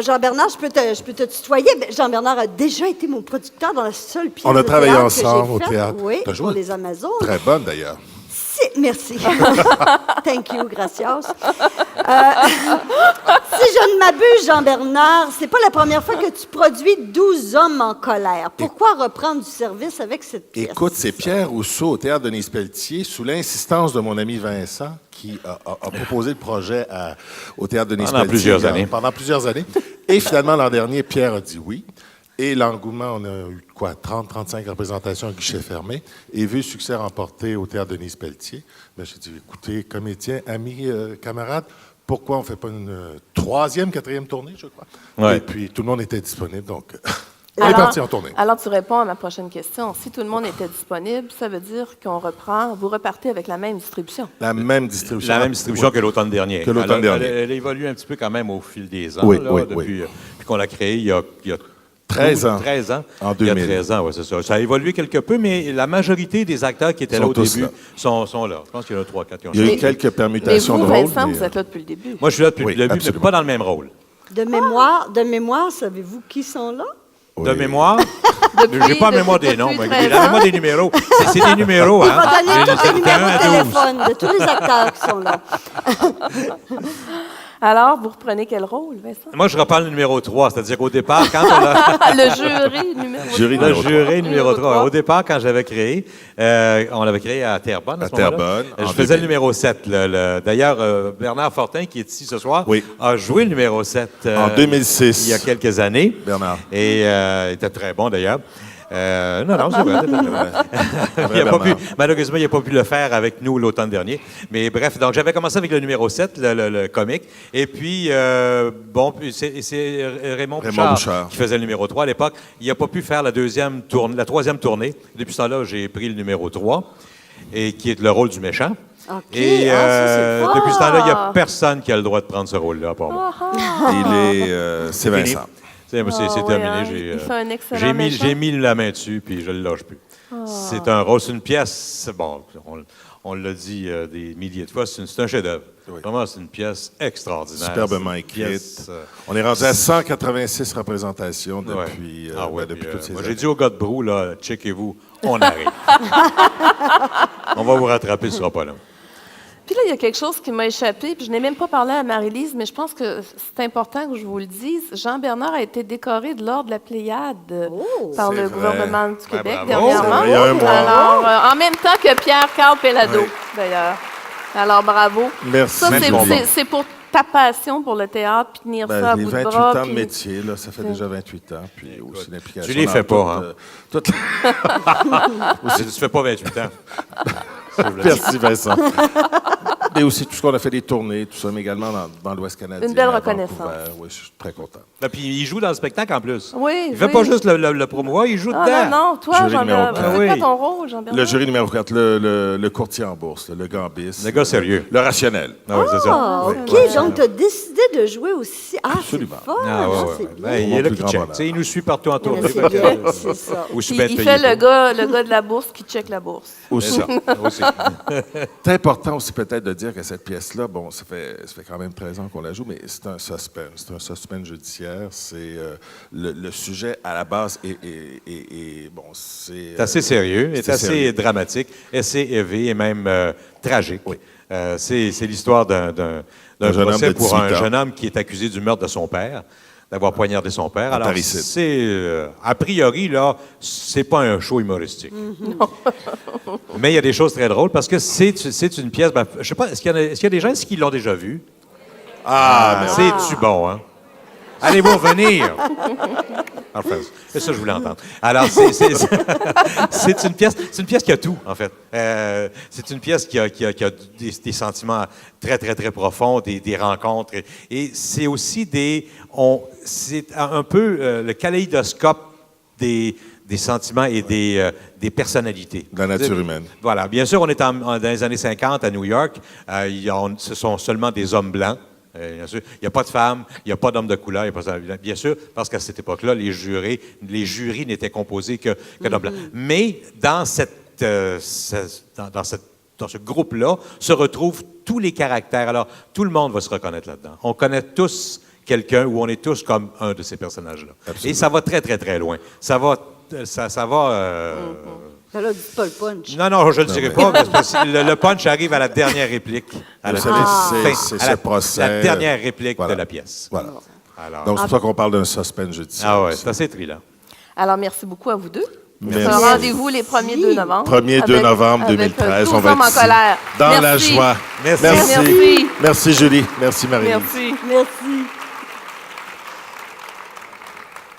Jean-Bernard, je peux te tutoyer. Jean-Bernard a déjà été mon producteur dans la seule pièce. On a travaillé théâtre ensemble au théâtre. Oui, pour les Amazones. Très bonne d'ailleurs. Merci. Thank you, gracias. Si je ne m'abuse, Jean-Bernard, c'est pas la première fois que tu produis 12 hommes en colère. Pourquoi reprendre du service avec cette pièce? Écoute, c'est Pierre Rousseau au Théâtre Denise-Pelletier, sous l'insistance de mon ami Vincent, qui a proposé le projet au Théâtre Denise-Pelletier. Pendant plusieurs années. Et finalement, l'an dernier, Pierre a dit oui. Et l'engouement, on a eu 30-35 représentations à guichet fermé. Et vu le succès remporté au Théâtre Denise-Pelletier, j'ai dit, écoutez, comédiens, amis, camarades, pourquoi on ne fait pas une 3e, 4e tournée, je crois? Ouais. Et puis, tout le monde était disponible, donc on est parti en tournée. Alors, tu réponds à ma prochaine question. Si tout le monde était disponible, ça veut dire vous repartez avec la même distribution. La même distribution. La même distribution que l'automne dernier. Elle évolue un petit peu quand même au fil des ans. Depuis qu'on l'a créée il y a 13 ans. 13 ans. En 2000. Il y a 13 ans, oui, c'est ça. Ça a évolué quelque peu, mais la majorité des acteurs qui étaient là au début sont là. Je pense qu'il y en a 3, 4 qui ont Il y a eu quelques permutations de rôle. Vincent, vous êtes là depuis le début. Moi, je suis là depuis le début, mais pas dans le même rôle. De mémoire, savez-vous qui sont là? De mémoire? J'ai pas la mémoire des noms, mais la mémoire des numéros. C'est des numéros, hein? Il va donner tous les numéros de téléphone de tous les acteurs qui sont là. Alors, vous reprenez quel rôle, Vincent? Moi, je reprends le numéro 3, c'est-à-dire qu'au départ, quand on a... Le jury numéro 3. Le jury numéro 3. Au départ, quand j'avais créé, on l'avait créé à Terrebonne. À Terrebonne. Je faisais le numéro 7. D'ailleurs, Bernard Fortin, qui est ici ce soir, a joué le numéro 7. En 2006. Il y a quelques années. Bernard. Et il était très bon, d'ailleurs. Non, c'est vrai. Malheureusement, il n'a pas pu le faire avec nous l'automne dernier. Mais bref, donc j'avais commencé avec le numéro 7, le comique. Et puis, c'est Raymond Bouchard qui faisait le numéro 3 à l'époque. Il n'a pas pu faire la 3e tournée. Depuis ce temps-là, j'ai pris le numéro 3, et qui est le rôle du méchant. Okay. Et depuis ce temps-là, il n'y a personne qui a le droit de prendre ce rôle-là, à part moi. C'est Vincent. C'est terminé. Il fait un excellent méchant. J'ai mis la main dessus, puis je ne le lâche plus. C'est un rôle, c'est une pièce. Bon, on l'a dit des milliers de fois, c'est un chef-d'œuvre. Vraiment, c'est une pièce extraordinaire. Superbement écrite. On est rendu à 186 représentations depuis, depuis toutes ces années. J'ai dit au gars de Brou, là, checkez-vous, on arrive. On va vous rattraper, ce sera pas long. Puis là, il y a quelque chose qui m'a échappé, puis je n'ai même pas parlé à Marie-Lise, mais je pense que c'est important que je vous le dise. Jean-Bernard a été décoré de l'Ordre de la Pléiade par le gouvernement du Québec dernièrement. Il y a un mois. Alors, en même temps que Pierre-Carl Pellado, d'ailleurs. Alors, bravo. Merci. Ça, c'est pour ta passion pour le théâtre, puis tenir ça à bout de bras. 28 ans de métier, là, ça fait déjà 28 ans, puis aussi l'implication. Tu les fais pas, hein? Tu ne fais pas 28 ans. Merci, Vincent. Et aussi tout ce qu'on a fait des tournées, tout ça, mais également dans l'Ouest canadien. Une belle reconnaissance. Oui, je suis très content. Et puis il joue dans le spectacle en plus. Oui. Il ne fait pas juste le promouvoir, il joue dedans. Non, toi, Jean-Bernard, c'est quoi ton rôle, Jean-Bernard? Le jury numéro 4, le courtier en bourse, le gambiste. Le gars sérieux. Le rationnel. Oui, c'est ça. OK, donc tu as décidé de jouer aussi. Absolument. C'est fun. Il est là qui check. Il nous suit partout en tournée. C'est ça. Il fait le gars de la bourse qui check la bourse. Aussi. C'est important aussi peut-être de dire que cette pièce-là, bon, ça fait quand même 13 ans qu'on la joue, mais c'est un suspense. C'est un suspense judiciaire. C'est le sujet à la base est bon, c'est assez sérieux, c'est assez dramatique, assez élevé et même tragique. Oui. C'est l'histoire d'un procès pour un jeune homme qui est accusé du meurtre de son père, d'avoir poignardé son père. Alors, a priori, là, c'est pas un show humoristique. Mais il y a des choses très drôles parce que c'est une pièce... je sais pas, est-ce qu'il y a des gens qui l'ont déjà vue? C'est-tu bon, hein? Allez-vous venir? Enfin, c'est ça que je voulais entendre. Alors, c'est une pièce qui a tout, en fait. C'est une pièce qui a des sentiments très, très, très profonds, des rencontres. Et c'est aussi c'est un peu le kaléidoscope des sentiments et des personnalités. De la nature humaine. Voilà. Bien sûr, on est dans les années 50 à New York. Ce sont seulement des hommes blancs. Bien sûr, il n'y a pas de femmes, il n'y a pas d'hommes de couleur. Bien sûr, parce qu'à cette époque-là, les jurys n'étaient composés que d'hommes blancs. Mais dans ce groupe-là se retrouvent tous les caractères. Alors, tout le monde va se reconnaître là-dedans. On connaît tous quelqu'un ou on est tous comme un de ces personnages-là. Absolument. Et ça va très, très, très loin. Ça va Ben là, dites pas le punch. Non, je ne le dirai pas, parce que le punch arrive à la dernière réplique. À Vous savez, c'est ce procès. La dernière réplique Voilà. de la pièce. Voilà. Alors, Donc, c'est pour ça qu'on parle d'un suspense jeudi. ah ouais, c'est assez trilant. Alors, merci beaucoup à vous deux. Merci. Un rendez-vous les 1er 2 novembre. 1er 2 novembre 2013. Tous On va hommes en être ici, colère. dans la Merci. joie. Merci. Merci. Merci, Julie. Merci, Marie. Merci. Merci.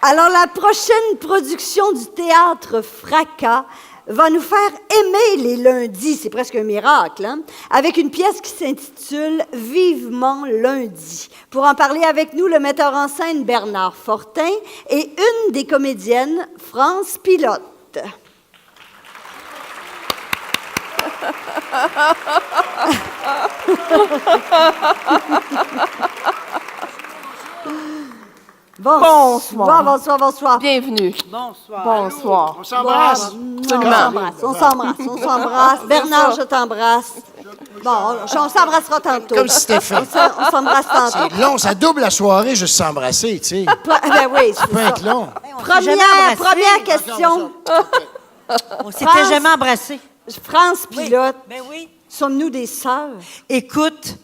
Alors, la prochaine production du théâtre Fracas va nous faire aimer les lundis, c'est presque un miracle, hein? Avec une pièce qui s'intitule « Vivement lundi ». Pour en parler avec nous, le metteur en scène Bernard Fortin et une des comédiennes, France Pilote. Bonsoir. Bienvenue. Bonsoir. On s'embrasse. On s'embrasse. Bernard, je t'embrasse. Bon, on s'embrassera tantôt. Comme si c'était fait. On s'embrasse tantôt. C'est long, ça double la soirée juste s'embrasser, tu sais. Ben oui, Ça peut être long. Première question. On s'était jamais embrassés. France Pilote, Ben oui. sommes-nous des sœurs? Écoute,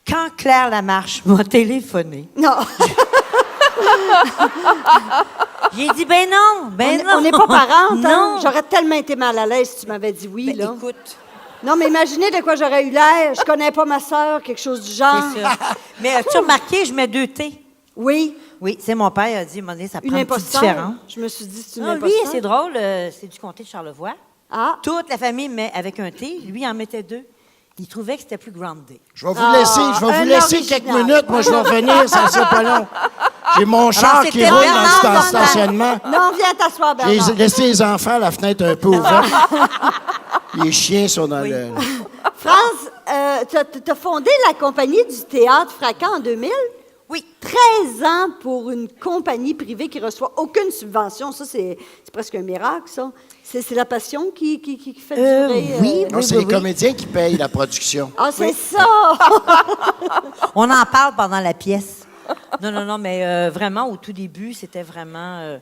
quand Claire Lamarche m'a téléphoné, Non. j'ai dit ben non. On n'est pas parentes, hein? Non. J'aurais tellement été mal à l'aise si tu m'avais dit oui, Ben, là. écoute, Non, mais imaginez de quoi j'aurais eu l'air. Je connais pas ma sœur, quelque chose du genre. c'est ça. Mais as-tu remarqué, je mets 2 T. Oui, Oui, c'est mon père a dit, à un moment donné, ça prend une une petite imposteur. différence. Je me suis dit, c'est une Ah, imposteur. lui, c'est drôle, c'est du comté de Charlevoix. Ah, Toute la famille met avec un T. Lui, en mettait 2. Il trouvait que c'était plus groundé. Je vais vous laisser, un quelques original. minutes. Moi, je vais revenir, ça ne sera pas long. J'ai mon char qui c'était roule Bernard dans le Fortin. stationnement. non, viens t'asseoir, J'ai Bernard. laissé les enfants à la fenêtre un peu ouverte. Les chiens sont dans le... France, tu as fondé la compagnie du théâtre Fracas en 2000? Oui. 13 ans pour une compagnie privée qui reçoit aucune subvention. Ça, c'est presque un miracle, ça. C'est la passion qui fait durer... oui. Non, c'est les comédiens qui payent la production. Ah, c'est ça! On en parle pendant la pièce. Non, mais vraiment, au tout début, c'était vraiment...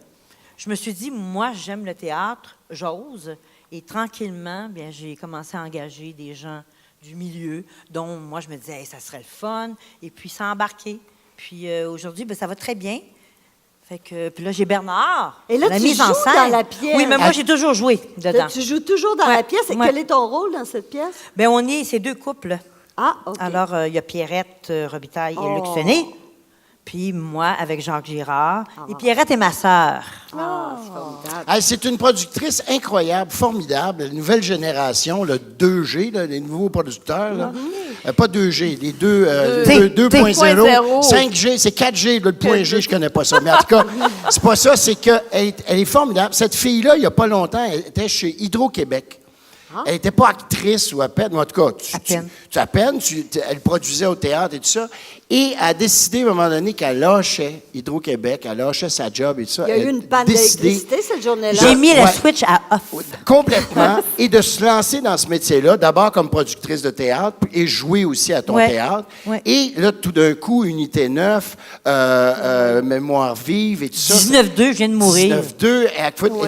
je me suis dit, moi, j'aime le théâtre, j'ose. Et tranquillement, bien, j'ai commencé à engager des gens du milieu, dont moi, je me disais, hey, ça serait le fun. Et puis, s'embarquer. Puis aujourd'hui, ben, ça va très bien. Fait que, puis là, j'ai Bernard. Et là, la tu mise en joues scène. dans la pièce. Oui, mais moi, j'ai toujours joué dedans. Tu joues toujours dans Ouais, la pièce. Et ouais. quel est ton rôle dans cette pièce? Bien, c'est 2 couples. Ah, OK. Alors, il y a Pierrette Robitaille et Luc Oh. Fené. Puis moi, avec Jacques Girard. Et Pierrette est ma sœur. Ah, c'est formidable. Ah, c'est une productrice incroyable, formidable, la nouvelle génération, le 2G, là, les nouveaux producteurs. Là. Pas 2G, les 2.0, 5G, c'est 4G, là, le point G, je connais pas ça. Mais en tout cas, c'est pas ça, c'est qu'elle elle est formidable. Cette fille-là, il y a pas longtemps, elle était chez Hydro-Québec. Elle n'était pas actrice ou à peine, mais en tout cas, elle produisait au théâtre et tout ça. Et elle a décidé à un moment donné qu'elle lâchait Hydro-Québec, elle lâchait sa job et tout ça. Il y a eu une panne d'électricité cette journée-là. J'ai mis le switch à off. Complètement. Et de se lancer dans ce métier-là, d'abord comme productrice de théâtre et jouer aussi à ton théâtre. Ouais. Et là, tout d'un coup, Unité 9, Mémoire vive et tout ça. 19-2, je viens de mourir. 19-2,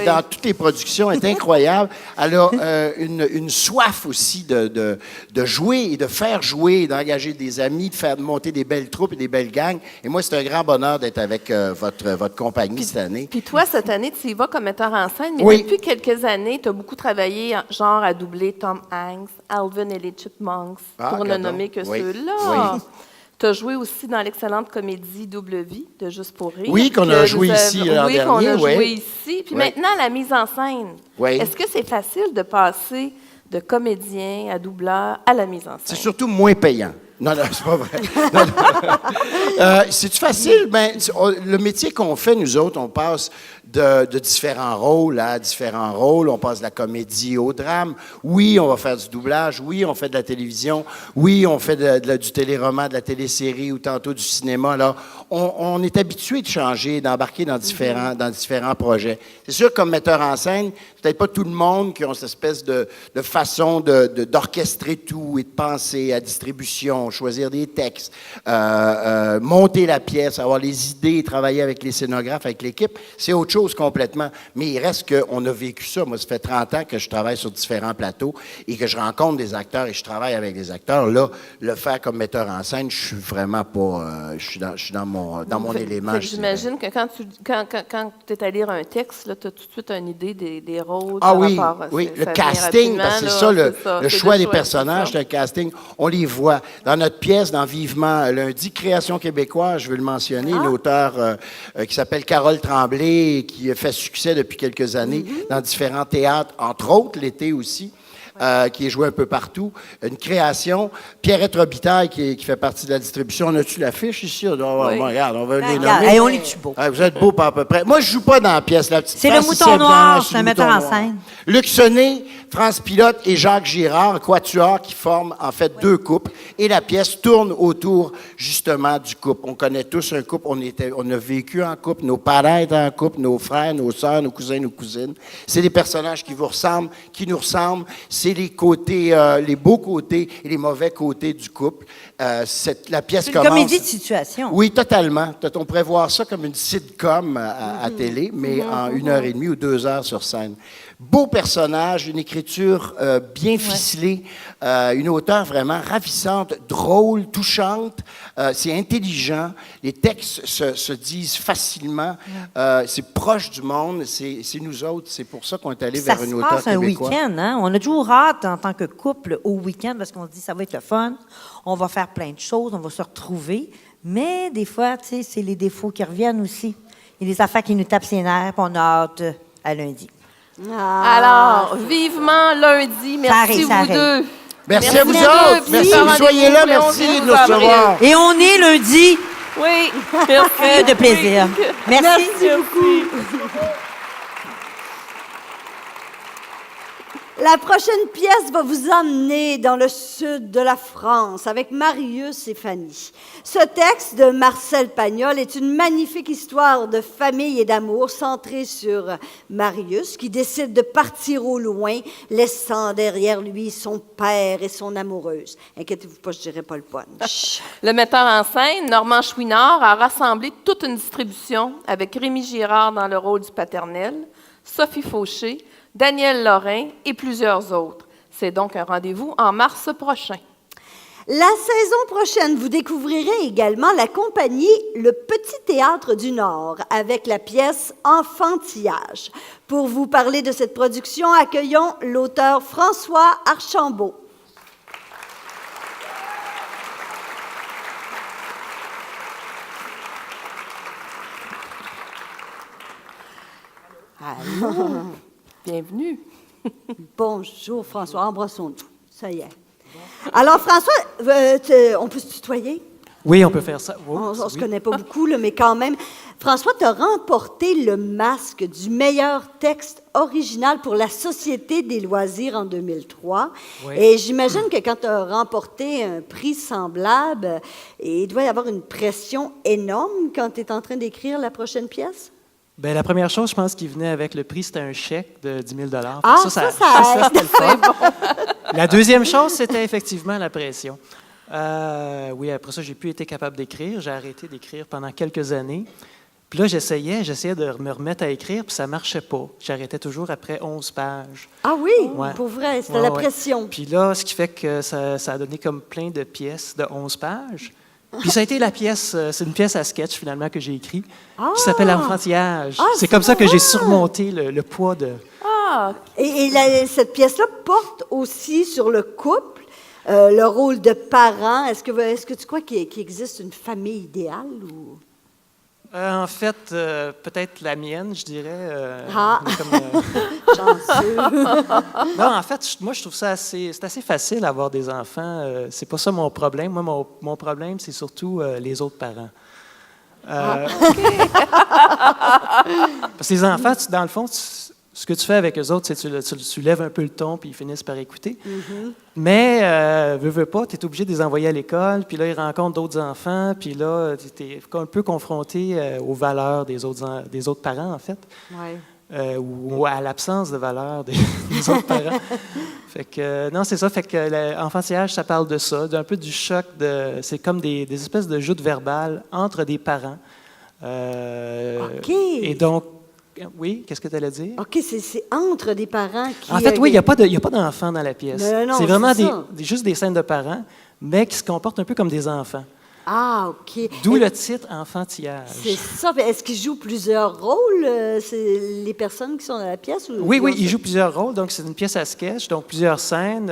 et dans toutes les productions, elle est incroyable. Elle a une soif aussi de jouer et de faire jouer, d'engager des amis, de faire monter des belles troupes et des belles gangs. Et moi, c'est un grand bonheur d'être avec votre compagnie cette année. Puis toi, cette année, tu y vas comme metteur en scène, mais Oui. depuis quelques années, tu as beaucoup travaillé, genre à doubler Tom Hanks, Alvin et les Chipmunks, pour ne pardon. nommer que Oui. ceux-là. Oui. Tu as joué aussi dans l'excellente comédie Double Vie de Juste pour rire. Oui, qu'on a joué ici l'an Oui, qu'on dernier, a oui. joué ici. Puis Oui. maintenant, la mise en scène. Oui. Est-ce que c'est facile de passer de comédien à doubleur à la mise en C'est scène? surtout moins payant. Non, c'est pas vrai. Non. C'est-tu facile? Ben, le métier qu'on fait, nous autres, on passe de différents rôles à différents rôles. On passe de la comédie au drame. Oui, on va faire du doublage. Oui, on fait de la télévision. Oui, on fait du téléroman, de la télésérie ou tantôt du cinéma. Alors, on est habitué de changer, d'embarquer dans différents projets. C'est sûr, comme metteur en scène, peut-être pas tout le monde qui a cette espèce de façon d'orchestrer tout et de penser à distribution répétitions, choisir des textes, monter la pièce, avoir les idées, travailler avec les scénographes, avec l'équipe, c'est autre chose complètement. Mais il reste qu'on a vécu ça. Moi, ça fait 30 ans que je travaille sur différents plateaux et que je rencontre des acteurs et je travaille avec des acteurs. Là, le faire comme metteur en scène, je suis vraiment pas... je suis dans mon élément. J'imagine que quand tu es à lire un texte, tu as tout de suite une idée des rôles. Ah oui, oui, le casting, parce que c'est ça, le choix des personnages, le casting, on les voit. Dans notre pièce, dans Vivement lundi, Création québécoise, je veux le mentionner, une auteure qui s'appelle Carole Tremblay, qui fait succès depuis quelques années dans différents théâtres, entre autres l'été aussi. Qui est joué un peu partout. Une création. Pierrette Robitaille, qui fait partie de la distribution. On a-tu l'affiche ici? Regarde, on va les nommer. Hey, on est-tu beau? Vous êtes beau pas à peu près. Moi, je joue pas dans la pièce. La petite c'est le mouton noir, c'est un metteur en scène. Luc Sonnet, France Pilote et Jacques Girard, quatuor qui forment en fait deux couples. Et la pièce tourne autour justement du couple. On connaît tous un couple. On a vécu en couple. Nos parents étaient en couple. Nos frères, nos sœurs, nos cousins, nos cousines. C'est des personnages qui vous ressemblent, qui nous ressemblent. C'est les côtés, les beaux côtés et les mauvais côtés du couple. La pièce commence... C'est une comédie de situation. Oui, totalement. On pourrait voir ça comme une sitcom à télé, mais en 1h30 ou 2 heures sur scène. Beau personnage, une écriture bien ficelée, une auteure vraiment ravissante, drôle, touchante. C'est intelligent. Les textes se disent facilement. C'est proche du monde. C'est nous autres. C'est pour ça qu'on est allé vers une auteure québécoise. Ça se passe un week-end. Hein? On a toujours hâte en tant que couple au week-end parce qu'on se dit ça va être le fun. On va faire plein de choses. On va se retrouver. Mais des fois, tu sais, c'est les défauts qui reviennent aussi. Il y a des affaires qui nous tapent ses nerfs. On a hâte à lundi. Alors, vivement lundi. Merci vous deux. Merci à vous autres. Merci que vous soyez là. Merci de nous recevoir. Et on est lundi. Oui. Merci. De plaisir. Merci beaucoup. La prochaine pièce va vous emmener dans le sud de la France avec Marius et Fanny. Ce texte de Marcel Pagnol est une magnifique histoire de famille et d'amour centrée sur Marius qui décide de partir au loin, laissant derrière lui son père et son amoureuse. Inquiétez-vous pas, je dirai pas le punch. Le metteur en scène, Normand Chouinard, a rassemblé toute une distribution avec Rémi Girard dans le rôle du paternel, Sophie Fauché, Daniel Lorrain et plusieurs autres. C'est donc un rendez-vous en mars prochain. La saison prochaine, vous découvrirez également la compagnie Le Petit Théâtre du Nord avec la pièce Enfantillage. Pour vous parler de cette production, accueillons l'auteur François Archambault. Allô. Bienvenue. Bonjour François, embrassons-nous. Ça y est. Alors François, on peut se tutoyer? Oui, on peut faire ça. Oh, on ne se connaît pas beaucoup, là, mais quand même. François, tu as remporté le masque du meilleur texte original pour la Société des loisirs en 2003. Oui. Et j'imagine que quand tu as remporté un prix semblable, il doit y avoir une pression énorme quand tu es en train d'écrire la prochaine pièce? Bien, la première chose, je pense, qui venait avec le prix, c'était un chèque de 10 000 $. Ah, ça c'était le fun. Bon. La deuxième chose, c'était effectivement la pression. Oui, après ça, j'ai plus été capable d'écrire. J'ai arrêté d'écrire pendant quelques années. Puis là, j'essayais de me remettre à écrire, puis ça ne marchait pas. J'arrêtais toujours après 11 pages. Ah oui? Ouais. Pour vrai, c'était la pression. Puis là, ce qui fait que ça a donné comme plein de pièces de 11 pages. Puis ça a été la pièce, c'est une pièce à sketch finalement que j'ai écrite, qui s'appelle Enfantillage. C'est comme ça que j'ai surmonté le poids de... Ah! Et cette pièce-là porte aussi sur le couple, le rôle de parent. Est-ce que tu crois qu'il existe une famille idéale? Ou... En fait, peut-être la mienne, je dirais. Chanceux. Non, en fait, moi, je trouve ça c'est assez facile d'avoir des enfants. C'est pas ça mon problème. Moi, mon problème, c'est surtout les autres parents. Parce que les enfants, dans le fond, ce que tu fais avec eux autres, c'est tu lèves un peu le ton, puis ils finissent par écouter. Mm-hmm. Mais, veux pas, tu es obligé de les envoyer à l'école, puis là, ils rencontrent d'autres enfants, puis là, tu es un peu confronté aux valeurs des autres parents, en fait. Ouais. ou à l'absence de valeur des autres parents. Fait que, non, c'est ça. Fait que l'enfantillage, ça parle de ça, d'un peu du choc. C'est comme des espèces de joutes verbales entre des parents. OK. Et donc, oui, qu'est-ce que tu allais dire? OK, c'est entre des parents qui... En fait, oui, il n'y a pas d'enfants dans la pièce. Non, c'est vraiment ça. juste des scènes de parents, mais qui se comportent un peu comme des enfants. Ah, OK. D'où le titre Enfantillage. C'est ça. Est-ce qu'ils jouent plusieurs rôles, c'est les personnes qui sont dans la pièce? Oui, ils jouent plusieurs rôles. Donc, c'est une pièce à sketch, donc plusieurs scènes.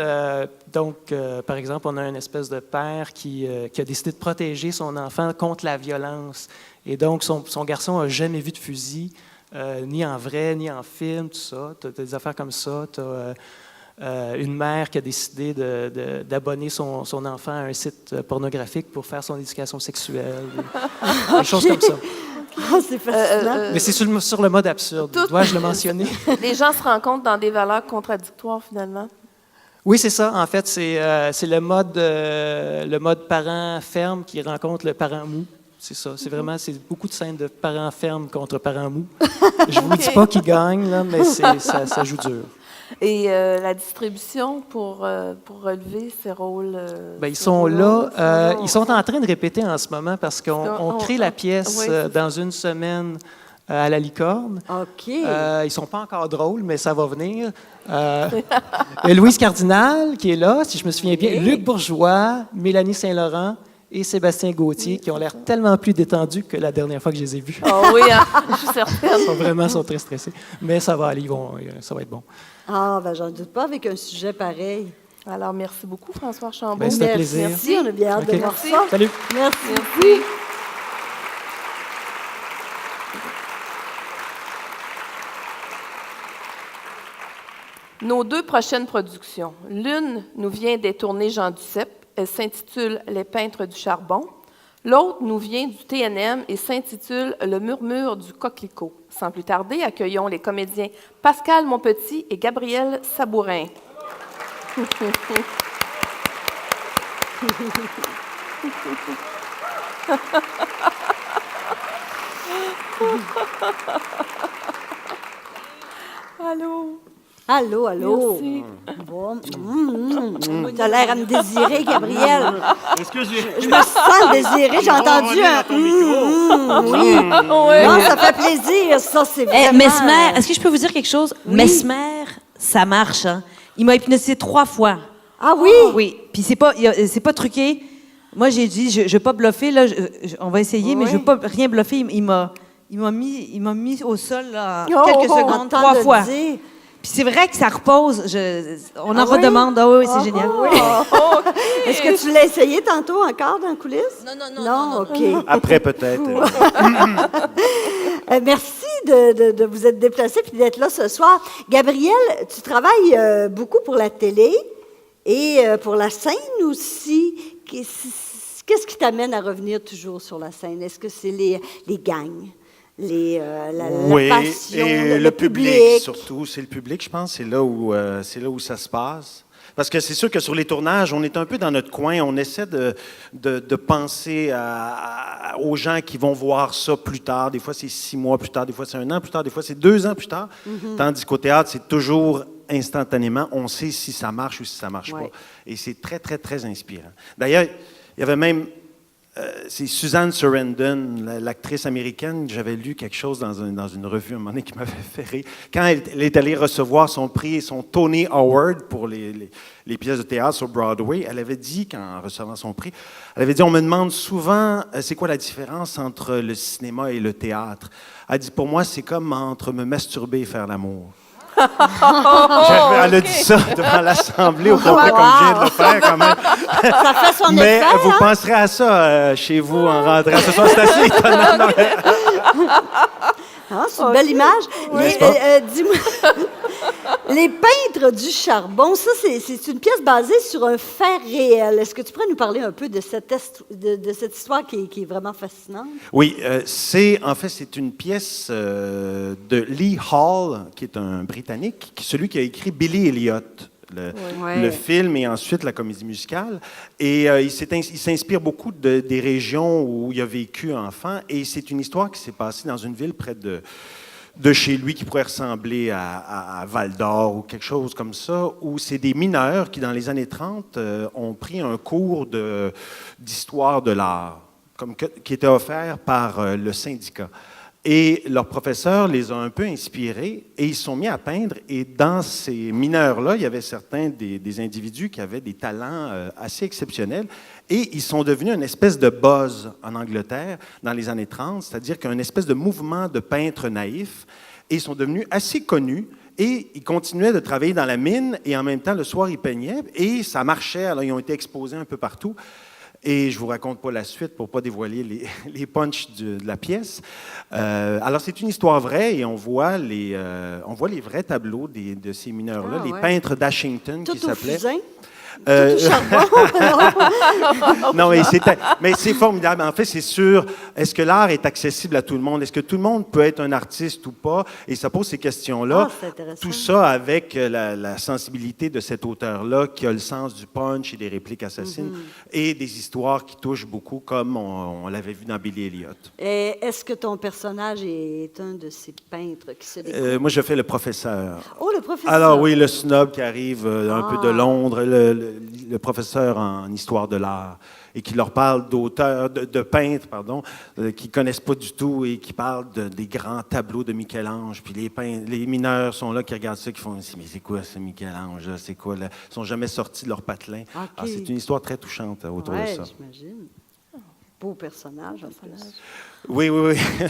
Par exemple, on a une espèce de père qui a décidé de protéger son enfant contre la violence. Et donc, son garçon n'a jamais vu de fusil, ni en vrai, ni en film, tout ça. Tu as des affaires comme ça. Tu as une mère qui a décidé d'abonner son enfant à un site pornographique pour faire son éducation sexuelle. Des choses comme ça. Ah, c'est fascinant. Mais c'est sur le mode absurde. Dois-je le mentionner? Les gens se rencontrent dans des valeurs contradictoires, finalement. Oui, c'est ça. En fait, c'est le mode parent ferme qui rencontre le parent mou. C'est ça. C'est beaucoup de scènes de parents fermes contre parents mous. Je ne vous dis pas qui gagne, là, mais ça joue dur. Et la distribution pour relever ces rôles? Ils sont là. Ils sont en train de répéter en ce moment parce qu'on crée la pièce dans une semaine à la Licorne. OK. Ils ne sont pas encore drôles, mais ça va venir. Louise Cardinal, qui est là, si je me souviens bien, Luc Bourgeois, Mélanie Saint-Laurent et Sébastien Gauthier, qui ont l'air tellement plus détendus que la dernière fois que je les ai vus. Oh oui, hein? Je suis certaine. Ils sont très stressés. Mais ça va aller, ça va être bon. Ah, j'en doute pas avec un sujet pareil. Alors, merci beaucoup, François Chambaud. C'est un plaisir. Merci, on a bien hâte de voir ça. Salut. Merci. Nos deux prochaines productions. L'une nous vient des tournées Jean Duceppe. Elle s'intitule « Les peintres du charbon ». L'autre nous vient du TNM et s'intitule « Le murmure du coquelicot ». Sans plus tarder, accueillons les comédiens Pascal Monpetit et Gabriel Sabourin. Allô? Allô, allô. Merci. Bon. Tu as l'air à me désirer, Gabriel. Je me sens désirée. J'ai entendu un oui. Non, ça fait plaisir. Ça, c'est vraiment... Mesmer, est-ce que je peux vous dire quelque chose? Oui. Mesmer, ça marche. Hein? Il m'a hypnotisé 3 fois. Ah oui? Oui. Puis c'est pas truqué. Moi, j'ai dit, je ne vais pas bluffer. Là, on va essayer, mais je ne veux pas rien bluffer. Il m'a mis au sol là, en quelques secondes, 3 fois. Puis c'est vrai que ça repose. On en redemande. Ah oui, c'est génial. Oui. Est-ce que tu l'as essayé tantôt encore dans les coulisses? Non. OK. Après, peut-être. Merci de vous être déplacé et d'être là ce soir. Gabriel, tu travailles beaucoup pour la télé et pour la scène aussi. Qu'est-ce qui t'amène à revenir toujours sur la scène? Est-ce que c'est les gangs? La passion, et le public surtout. C'est le public, je pense. C'est là où ça se passe. Parce que c'est sûr que sur les tournages, on est un peu dans notre coin. On essaie de penser aux gens qui vont voir ça plus tard. Des fois, c'est 6 mois plus tard. Des fois, c'est 1 an plus tard. Des fois, c'est 2 ans plus tard. Mm-hmm. Tandis qu'au théâtre, c'est toujours instantanément. On sait si ça marche ou si ça ne marche pas. Et c'est très, très, très inspirant. D'ailleurs, il y avait même... c'est Susan Sarandon, l'actrice américaine. J'avais lu quelque chose dans une revue à un moment donné qui m'avait fait rire. Quand elle est allée recevoir son prix, son Tony Award pour les pièces de théâtre sur Broadway, elle avait dit, en recevant son prix, elle avait dit, on me demande souvent, c'est quoi la différence entre le cinéma et le théâtre? Elle dit, pour moi, c'est comme entre me masturber et faire l'amour. Elle a dit ça devant l'Assemblée au complet, comme je viens de le faire quand même. Ça fait son Mais effet, vous penserez à ça chez vous en rentrant ce soir. C'est assez étonnant. C'est une belle image. Dis-moi, Les peintres du charbon, ça, c'est une pièce basée sur un fait réel. Est-ce que tu pourrais nous parler un peu de cette histoire qui est vraiment fascinante? Oui, c'est une pièce de Lee Hall, qui est un Britannique, celui qui a écrit Billy Elliot. Le film et ensuite la comédie musicale. Et il s'inspire beaucoup des régions où il a vécu enfant. Et c'est une histoire qui s'est passée dans une ville près de chez lui qui pourrait ressembler à Val-d'Or ou quelque chose comme ça, où c'est des mineurs qui, dans les années 30, ont pris un cours d'histoire de l'art, qui était offert par le syndicat. Et leur professeur les a un peu inspirés et ils se sont mis à peindre. Et dans ces mineurs-là, il y avait certains des individus qui avaient des talents assez exceptionnels. Et ils sont devenus une espèce de buzz en Angleterre dans les années 30, c'est-à-dire qu'un espèce de mouvement de peintres naïfs. Et ils sont devenus assez connus. Et ils continuaient de travailler dans la mine et en même temps, le soir, ils peignaient. Et ça marchait. Alors, ils ont été exposés un peu partout. Et je ne vous raconte pas la suite pour ne pas dévoiler les punchs de la pièce. Alors, c'est une histoire vraie et on voit les vrais tableaux de ces mineurs-là, les peintres d'Ashington qui s'appelaient. Non, mais c'est formidable. En fait, c'est sûr. Est-ce que l'art est accessible à tout le monde? Est-ce que tout le monde peut être un artiste ou pas? Et ça pose ces questions-là. Tout ça avec la sensibilité de cet auteur-là qui a le sens du punch et des répliques assassines et des histoires qui touchent beaucoup, comme on l'avait vu dans Billy Elliot. Et est-ce que ton personnage est un de ces peintres qui se découvre? Moi, je fais le professeur. Oh, le professeur! Alors oui, le snob qui arrive un peu de Londres, le professeur en histoire de l'art, et qui leur parle d'auteurs, de peintres, pardon, qui ne connaissent pas du tout et qui parlent des grands tableaux de Michel-Ange. Puis les mineurs sont là, qui regardent ça, qui font « Mais c'est quoi ce Michel-Ange? C'est quoi? » Ils ne sont jamais sortis de leur patelin. Okay. Alors, c'est une histoire très touchante autour de ça. J'imagine. Beau personnage, en plus. Oui.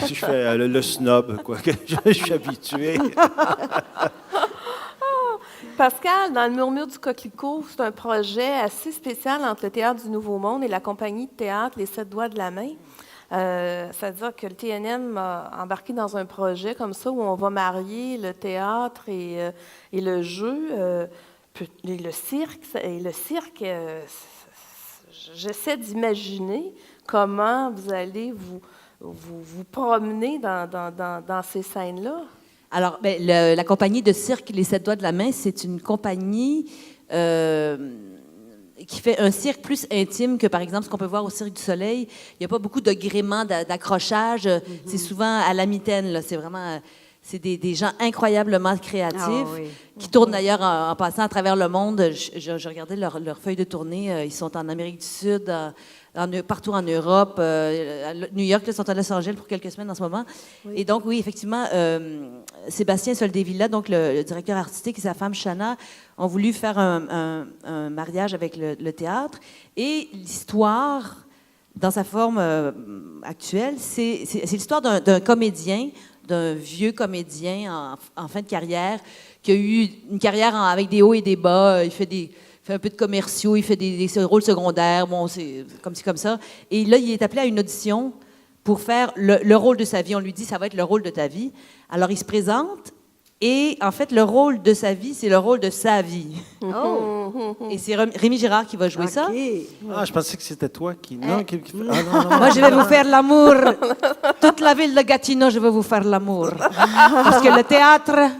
Je fais le snob, quoi. Je suis habitué. Pascal, dans le Murmure du Coquelicot, c'est un projet assez spécial entre le Théâtre du Nouveau Monde et la compagnie de théâtre Les Sept Doigts de la Main. C'est-à-dire que le TNM a embarqué dans un projet comme ça où on va marier le théâtre et le jeu, et le cirque. J'essaie d'imaginer comment vous allez vous promener dans ces scènes-là. Alors, la compagnie de cirque Les Sept Doigts de la Main, c'est une compagnie qui fait un cirque plus intime que, par exemple, ce qu'on peut voir au Cirque du Soleil. Il n'y a pas beaucoup de gréements, d'accrochage. C'est souvent à la mitaine. Là. C'est vraiment... C'est des gens incroyablement créatifs qui tournent d'ailleurs en passant à travers le monde. Je regardais leur feuille de tournée. Ils sont en Amérique du Sud, partout en Europe. À New York, ils sont à Los Angeles pour quelques semaines en ce moment. Oui. Et donc, oui, effectivement, Sébastien Soldevilla, donc le directeur artistique, et sa femme Shanna ont voulu faire un mariage avec le théâtre. Et l'histoire, dans sa forme actuelle, c'est l'histoire d'un comédien, d'un vieux comédien en fin de carrière, qui a eu une carrière avec des hauts et des bas. Il fait un peu de commerciaux, il fait des rôles secondaires, bon, c'est comme ci, comme ça. Et là, il est appelé à une audition pour faire le rôle de sa vie. On lui dit, ça va être le rôle de ta vie. Alors, il se présente, et en fait, le rôle de sa vie, c'est le rôle de sa vie. Oh! Et c'est Rémi Girard qui va jouer ça. Ah, je pensais que c'était toi qui... Non. Moi, je vais vous faire l'amour. Toute la ville de Gatineau, je vais vous faire l'amour. Parce que le théâtre...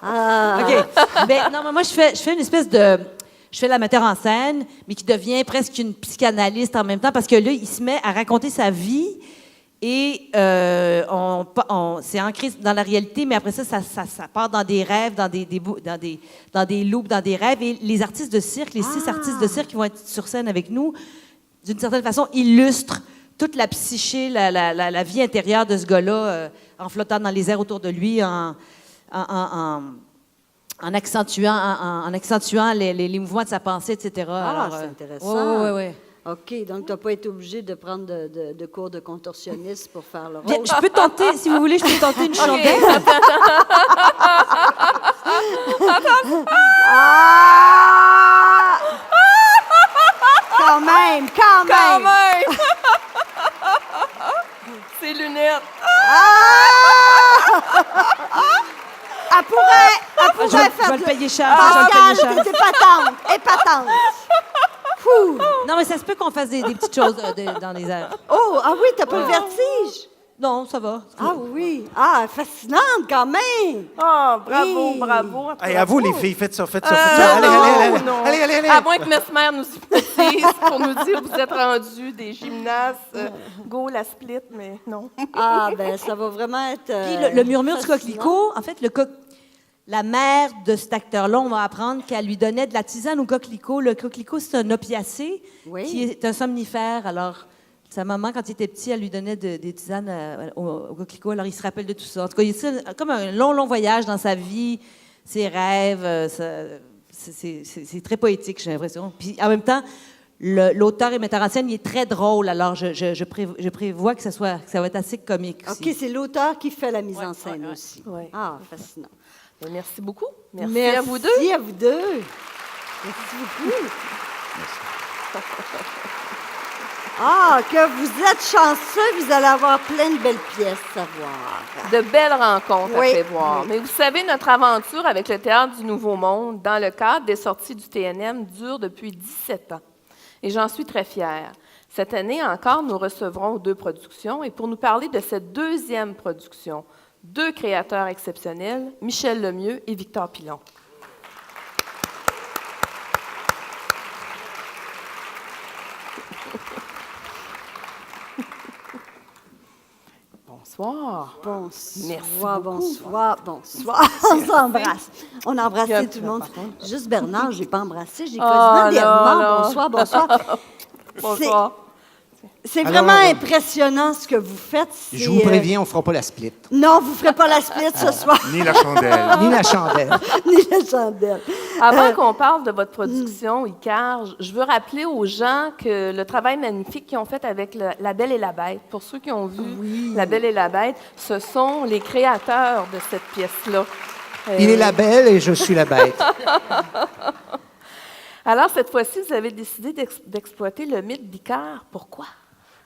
OK. Mais non, mais moi, je fais une espèce de... Je fais la metteur en scène, mais qui devient presque une psychanalyste en même temps, parce que là, il se met à raconter sa vie, et c'est ancré dans la réalité, mais après ça part dans des rêves, dans des loops, dans des rêves, et les artistes de cirque, les 6 artistes de cirque qui vont être sur scène avec nous, d'une certaine façon, illustrent toute la psyché, la vie intérieure de ce gars-là, en flottant dans les airs autour de lui, en accentuant les mouvements de sa pensée, etc. Alors, c'est intéressant. Oui. OK, donc tu n'as pas été obligé de prendre de cours de contorsionniste pour faire le rôle. Je peux tenter, si vous voulez, je peux tenter une chandelle. Quand même! Ces lunettes. Elle pourrait faire... Je vais le payer cher. Pascal, t'es épatante. Non, mais ça se peut qu'on fasse des petites choses dans les airs. Oh, ah oui, t'as pas le vertige? Non, ça va. Ah oui. Ah, fascinante quand même. Ah, bravo, Hey. bravo. Hey, à vous, les filles, faites ça, faites ça. Faites ça. Allez, non. allez. À moins que Mesmer nous hypnotise pour nous dire vous êtes rendus des gymnastes, go la split, mais non. Ah, ben ça va vraiment être... Puis le murmure du fascinant. coquelicot, en fait, la mère de cet acteur-là, on va apprendre qu'elle lui donnait de la tisane au coquelicot. Le coquelicot, c'est un opiacé qui est un somnifère. Alors, sa maman, quand il était petit, elle lui donnait des tisanes au coquelicot. Alors, il se rappelle de tout ça. En tout cas, c'est comme un long voyage dans sa vie, ses rêves. C'est très poétique, j'ai l'impression. Puis, en même temps, l'auteur et metteur en scène, il est très drôle. Alors, je prévois que ça va être assez comique aussi. OK, c'est l'auteur qui fait la mise en scène aussi. Ouais. Ah, fascinant. Ben, merci beaucoup. Merci à vous deux. Merci à vous deux. Merci beaucoup. Ah, que vous êtes chanceux, vous allez avoir plein de belles pièces à voir. De belles rencontres Oui, à prévoir. oui. Mais vous savez, notre aventure avec le Théâtre du Nouveau Monde, dans le cadre des sorties du TNM, dure depuis 17 ans. Et j'en suis très fière. Cette année encore, nous recevrons 2 productions. Et pour nous parler de cette 2e production, 2 créateurs exceptionnels, Michel Lemieux et Victor Pilon. Bonsoir. Merci Bonsoir. On s'embrasse. On a embrassé tout le monde. Juste Bernard, je n'ai pas embrassé. J'ai quasiment des remords. Bonsoir. Bonsoir. C'est vraiment impressionnant ce que vous faites. Je vous préviens, on ne fera pas la split. Non, vous ne ferez pas la split ce soir. Ni la chandelle. Ni la chandelle. Ni la chandelle. Avant qu'on parle de votre production, Icar, je veux rappeler aux gens que le travail magnifique qu'ils ont fait avec La Belle et la Bête, pour ceux qui ont vu La Belle et la Bête, ce sont les créateurs de cette pièce-là. Il est la belle et je suis la bête. Alors, cette fois-ci, vous avez décidé d'exploiter le mythe d'Icare. Pourquoi?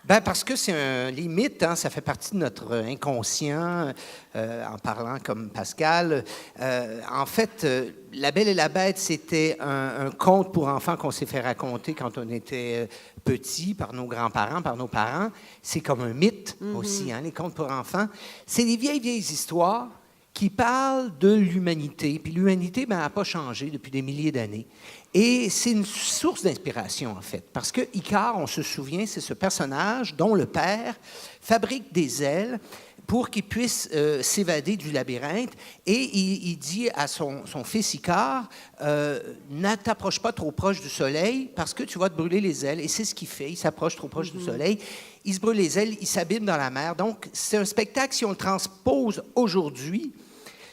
Ben parce que c'est les mythes, hein, ça fait partie de notre inconscient, en parlant comme Pascal. En fait, La Belle et la Bête, c'était un conte pour enfants qu'on s'est fait raconter quand on était petit par nos grands-parents, par nos parents. C'est comme un mythe aussi, hein, les contes pour enfants. C'est des vieilles histoires qui parlent de l'humanité. Puis l'humanité, ben, n'a pas changé depuis des milliers d'années. Et c'est une source d'inspiration, en fait, parce que Icare, on se souvient, c'est ce personnage dont le père fabrique des ailes pour qu'il puisse s'évader du labyrinthe. Et il dit à son fils Icare, ne t'approche pas trop proche du soleil parce que tu vas te brûler les ailes. Et c'est ce qu'il fait, il s'approche trop proche du soleil, il se brûle les ailes, il s'abîme dans la mer. Donc, c'est un spectacle, si on le transpose aujourd'hui,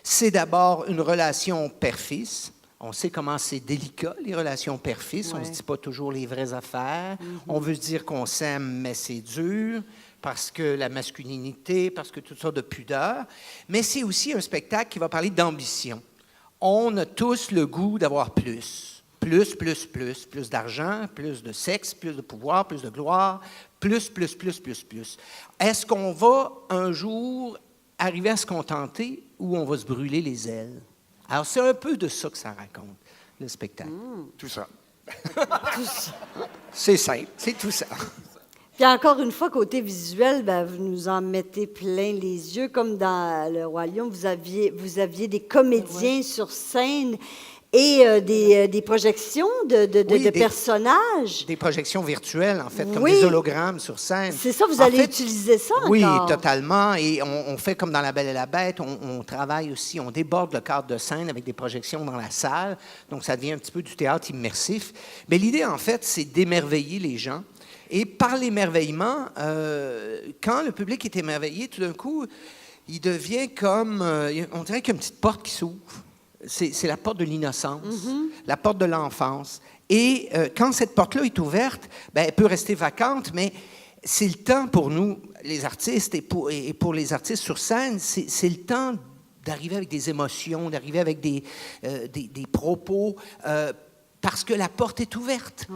c'est d'abord une relation père-fils. On sait comment c'est délicat, les relations père-fils. On ne se dit pas toujours les vraies affaires. On veut se dire qu'on s'aime, mais c'est dur, parce que la masculinité, parce que toutes sortes de pudeurs. Mais c'est aussi un spectacle qui va parler d'ambition. On a tous le goût d'avoir plus. Plus d'argent, plus de sexe, plus de pouvoir, plus de gloire, plus. Est-ce qu'on va un jour arriver à se contenter ou on va se brûler les ailes? Alors, c'est un peu de ça que ça raconte, le spectacle. Tout ça. C'est simple, c'est tout ça. Puis encore une fois, côté visuel, ben, vous nous en mettez plein les yeux. Comme dans Le Roi Lion, vous aviez des comédiens sur scène et des projections de personnages. Des projections virtuelles, en fait, comme des hologrammes sur scène. C'est ça, vous allez utiliser ça encore? Oui, totalement. Et on fait comme dans La Belle et la Bête, on travaille aussi, on déborde le cadre de scène avec des projections dans la salle. Donc, ça devient un petit peu du théâtre immersif. Mais l'idée, en fait, c'est d'émerveiller les gens. Et par l'émerveillement, quand le public est émerveillé, tout d'un coup, il devient comme... on dirait qu'il y a une petite porte qui s'ouvre. C'est la porte de l'innocence, la porte de l'enfance. Et quand cette porte-là est ouverte, ben, elle peut rester vacante, mais c'est le temps pour nous, les artistes, et pour les artistes sur scène, c'est le temps d'arriver avec des émotions, d'arriver avec des propos, parce que la porte est ouverte.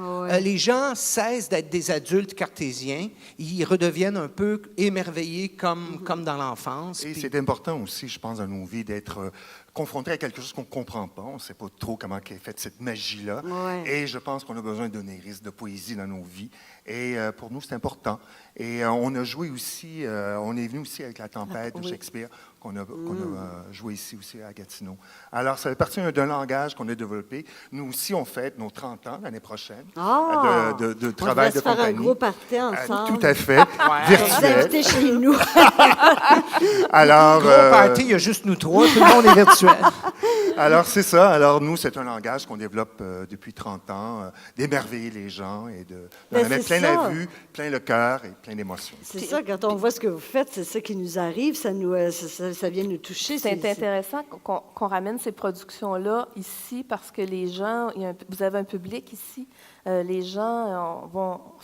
Les gens cessent d'être des adultes cartésiens. Ils redeviennent un peu émerveillés comme dans l'enfance. Et c'est important aussi, je pense, dans nos vies, d'être confrontés à quelque chose qu'on ne comprend pas. On ne sait pas trop comment est faite cette magie-là. Ouais. Et je pense qu'on a besoin d'onérisme, de poésie dans nos vies. Et pour nous, c'est important. Et on a joué aussi, on est venu aussi avec La Tempête de Shakespeare, qu'on a joué ici aussi à Gatineau. Alors, ça fait partie d'un langage qu'on a développé. Nous aussi, on fête nos 30 ans l'année prochaine de travail de compagnie. On va se faire un gros party ensemble. Tout à fait, virtuel. Vous invitez chez nous. Alors, gros party, il y a juste nous trois, tout le monde est virtuel. Alors, c'est ça. Alors, nous, c'est un langage qu'on développe depuis 30 ans, d'émerveiller les gens et de mettre plein la vue, plein le cœur et plein d'émotions. C'est ça, quand on voit ce que vous faites, c'est ça qui nous arrive, ça vient nous toucher. C'est intéressant qu'on ramène ces productions-là ici parce que les gens, vous avez un public ici, les gens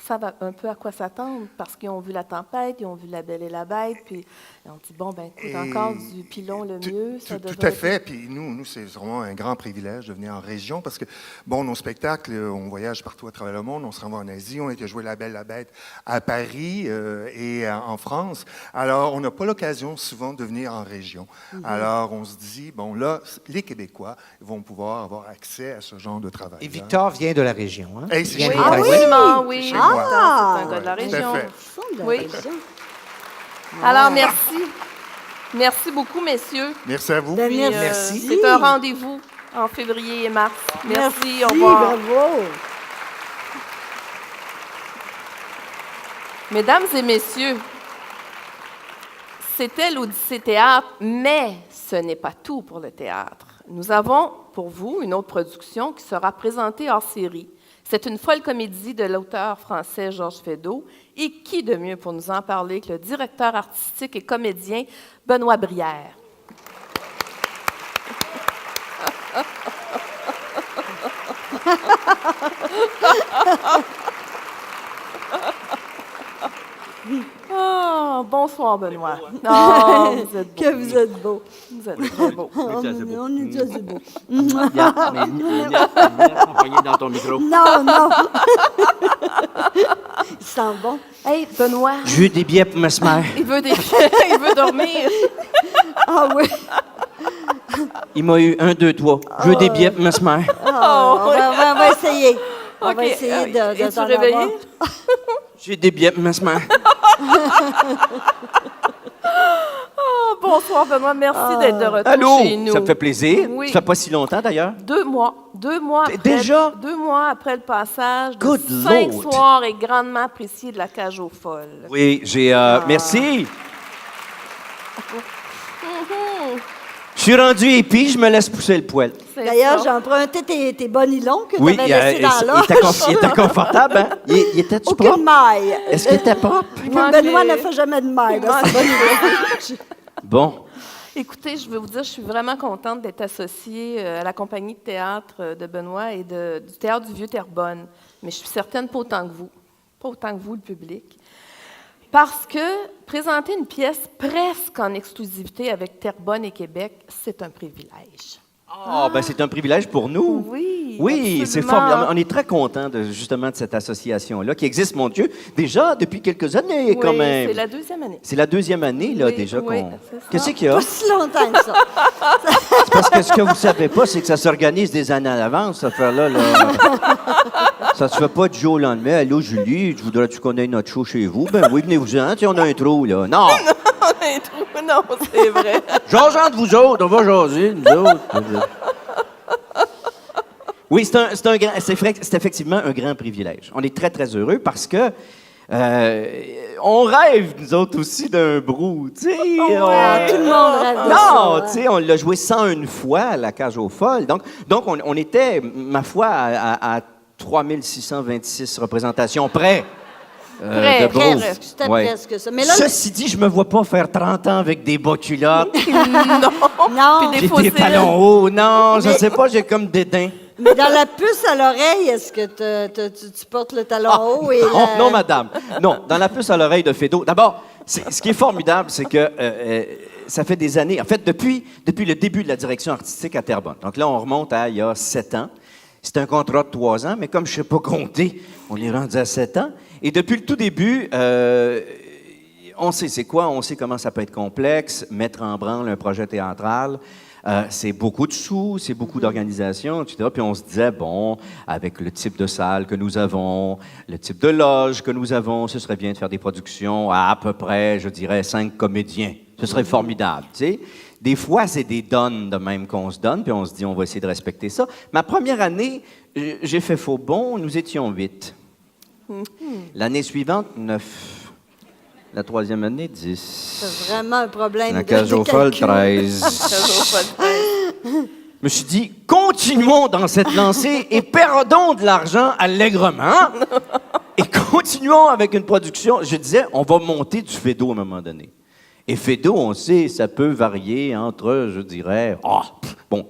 savent un peu à quoi s'attendre parce qu'ils ont vu La Tempête, ils ont vu La Belle et la Bête, puis on dit, bon, ben écoute, encore du pilon le mieux. Tout à fait. Puis nous, c'est vraiment un grand privilège de venir en région parce que, bon, nos spectacles, on voyage partout à travers le monde, on se renvoie en Asie, on a été jouer La Belle et la Bête à Paris et en France. Alors, on n'a pas l'occasion souvent de venir en région. Alors, on se dit, bon, là, les Québécois vont pouvoir avoir accès à ce genre de travail. Et Victor vient de la région, hein? Hey, oui, absolument, oui. C'est c'est un gars de la région. Oui. Alors, merci. Merci beaucoup, messieurs. Merci à vous. Puis, merci. C'est un rendez-vous en février et mars. Merci, au revoir. Bravo. Mesdames et messieurs, c'était l'Odyssée Théâtre, mais ce n'est pas tout pour le théâtre. Nous avons pour vous une autre production qui sera présentée hors série. C'est une folle comédie de l'auteur français Georges Feydeau. Et qui de mieux pour nous en parler que le directeur artistique et comédien Benoît Brière? Oh, bonsoir, Benoît. Oh, vous êtes beau. Que vous êtes beau. Vous êtes très beau. On est déjà beau. Accompagné dans ton micro. Non. Il sent bon. Hey, Benoît. Je veux des billets pour ma semaine. Il veut des billets. Il veut dormir. Ah oui. Il m'a eu 1, 2, 3. Je veux des billets pour ma semaine. On va essayer. On va OK. essayer de Es-tu t'en réveillé? avoir. J'ai des billets pour ma semaine. Oh, bonsoir, Benoît. Merci d'être de retour Allô? chez nous. Ça me fait plaisir. Oui. Ça fait pas si longtemps, d'ailleurs. 2 mois. 2 mois après, Déjà? 2 mois après le passage de Good 5 Lord. soirs et grandement apprécié de la cage aux folles. Oui, j'ai... Merci. Je suis rendu épi, je me laisse pousser le poil. D'ailleurs, j'ai emprunté tes bas nylons que Oui, tu avais laissés dans l'or. il était confortable, hein? Il était-tu propre? Aucune maille. Est-ce qu'il était propre? Benoît ne fait jamais de maille. là, c'est bon. Bon. Écoutez, je veux vous dire, je suis vraiment contente d'être associée à la compagnie de théâtre de Benoît et du Théâtre du Vieux-Terrebonne. Mais je suis certaine pas autant que vous. Pas autant que vous, le public. Parce que présenter une pièce presque en exclusivité avec Terrebonne et Québec, c'est un privilège. Ah, ben c'est un privilège pour nous. Oui. Oui, c'est absolument. formidable. On est très contents justement de cette association-là, qui existe, mon Dieu, déjà depuis quelques années, Oui, quand même. c'est la 2e année. C'est la 2e année, là, Oui, déjà, oui, qu'on... c'est ça. Qu'est-ce qu'il y a? Pas si longtemps que ça. C'est parce que ce que vous savez pas, c'est que ça s'organise des années à l'avance, cette affaire-là. Là. Ça se fait pas du jour au lendemain. Allô, Julie, tu voudrais-tu qu'on ait notre show chez vous? Ben oui, venez-vous-en. Tu sais, on a un trou, là. Non! Non, c'est vrai. Jaser entre vous autres, on va jaser, nous autres. Oui, c'est effectivement un grand privilège. On est très, très heureux parce que on rêve, nous autres aussi, d'un brou. Tu sais, tout le monde rêve de non, ça. tu sais, on l'a joué 101 fois à la Cage aux Folles. Donc on était, ma foi, à 3626 représentations près. De Brou. C'était Ouais. presque ça. Mais là, Ceci dit, je me vois pas faire 30 ans avec des bas culottes. non. J'ai des talons hauts. Non, je sais pas, j'ai comme dédain. Mais dans la puce à l'oreille, est-ce que tu portes le talon haut et Non, non, madame. Non, dans la puce à l'oreille de Feydeau. D'abord, ce qui est formidable, c'est que ça fait des années, en fait, depuis le début de la direction artistique à Terrebonne. Donc là, on remonte à il y a 7 ans. C'est un contrat de 3 ans, mais comme je ne sais pas compter, on est rendu à 7 ans. Et depuis le tout début, on sait c'est quoi, on sait comment ça peut être complexe, mettre en branle un projet théâtral. c'est beaucoup de sous, c'est beaucoup d'organisation, etc. Puis on se disait, bon, avec le type de salle que nous avons, le type de loge que nous avons, ce serait bien de faire des productions à peu près, je dirais, 5 comédiens. Ce serait formidable, tu sais. Des fois, c'est des donnes de même qu'on se donne, puis on se dit, on va essayer de respecter ça. Ma première année, j'ai fait faux bond, nous étions 8. L'année suivante, 9. La troisième année, 10. C'est vraiment un problème La de cage aux folles, calcul. 13. Je me suis dit, continuons dans cette lancée et perdons de l'argent allègrement. Et continuons avec une production. Je disais, on va monter du Fédo à un moment donné. Et Fédo, on sait, ça peut varier entre, je dirais,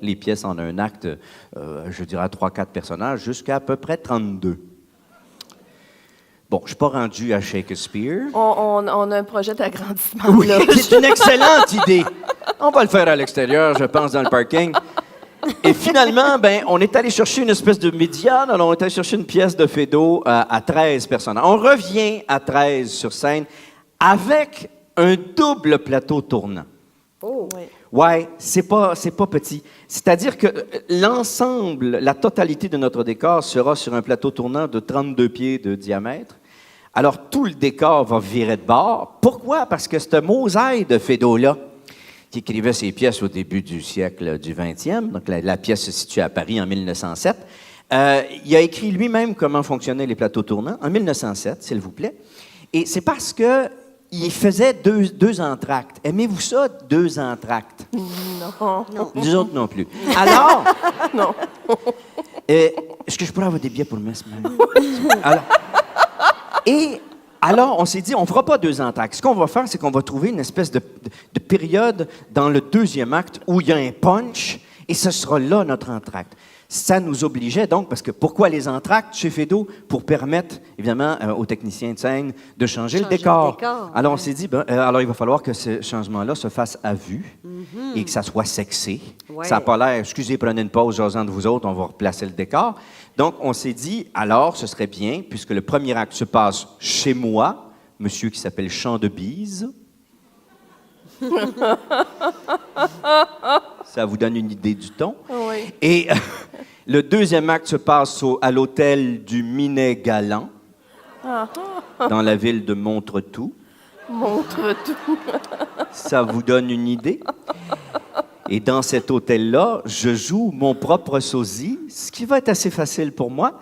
les pièces en un acte, je dirais 3-4 personnages, jusqu'à à peu près 32. Bon, je ne suis pas rendu à Shakespeare. On a un projet d'agrandissement. Oui, là. c'est une excellente idée. On va le faire à l'extérieur, je pense, dans le parking. Et finalement, on est allé chercher une espèce de médiane. Alors, on est allé chercher une pièce de Fédo à 13 personnages. On revient à 13 sur scène avec un double plateau tournant. Oh, oui. Ouais, c'est pas petit. C'est-à-dire que l'ensemble, la totalité de notre décor sera sur un plateau tournant de 32 pieds de diamètre. Alors, tout le décor va virer de bord. Pourquoi? Parce que ce mosaïque de Fédo-là, qui écrivait ses pièces au début du siècle du 20e, donc la pièce se situe à Paris en 1907, il a écrit lui-même comment fonctionnaient les plateaux tournants, en 1907, s'il vous plaît. Et c'est parce que il faisait deux entractes. Aimez-vous ça, 2 entractes? Non. Nous autres non plus. Alors, non. Est-ce que je pourrais avoir des billets pour le messe? Alors, on s'est dit, on ne fera pas 2 entractes. Ce qu'on va faire, c'est qu'on va trouver une espèce de période dans le 2e acte où il y a un punch, et ce sera là notre entracte. Ça nous obligeait donc, parce que pourquoi les entractes chez Fédo? Pour permettre, évidemment, aux techniciens de scène de changer le décor. Alors, on s'est dit, alors il va falloir que ce changement-là se fasse à vue et que ça soit sexy. Ouais. Ça n'a pas l'air, excusez, prenez une pause, jasant de vous autres, on va replacer le décor. Donc, on s'est dit, alors, ce serait bien, puisque le premier acte se passe chez moi, monsieur qui s'appelle Champ de Bise. Ça vous donne une idée du ton. Oui. Et le 2e acte se passe à l'hôtel du Minet-Galant, dans la ville de Montretout. Montretout. Ça vous donne une idée? Et dans cet hôtel-là, je joue mon propre sosie, ce qui va être assez facile pour moi.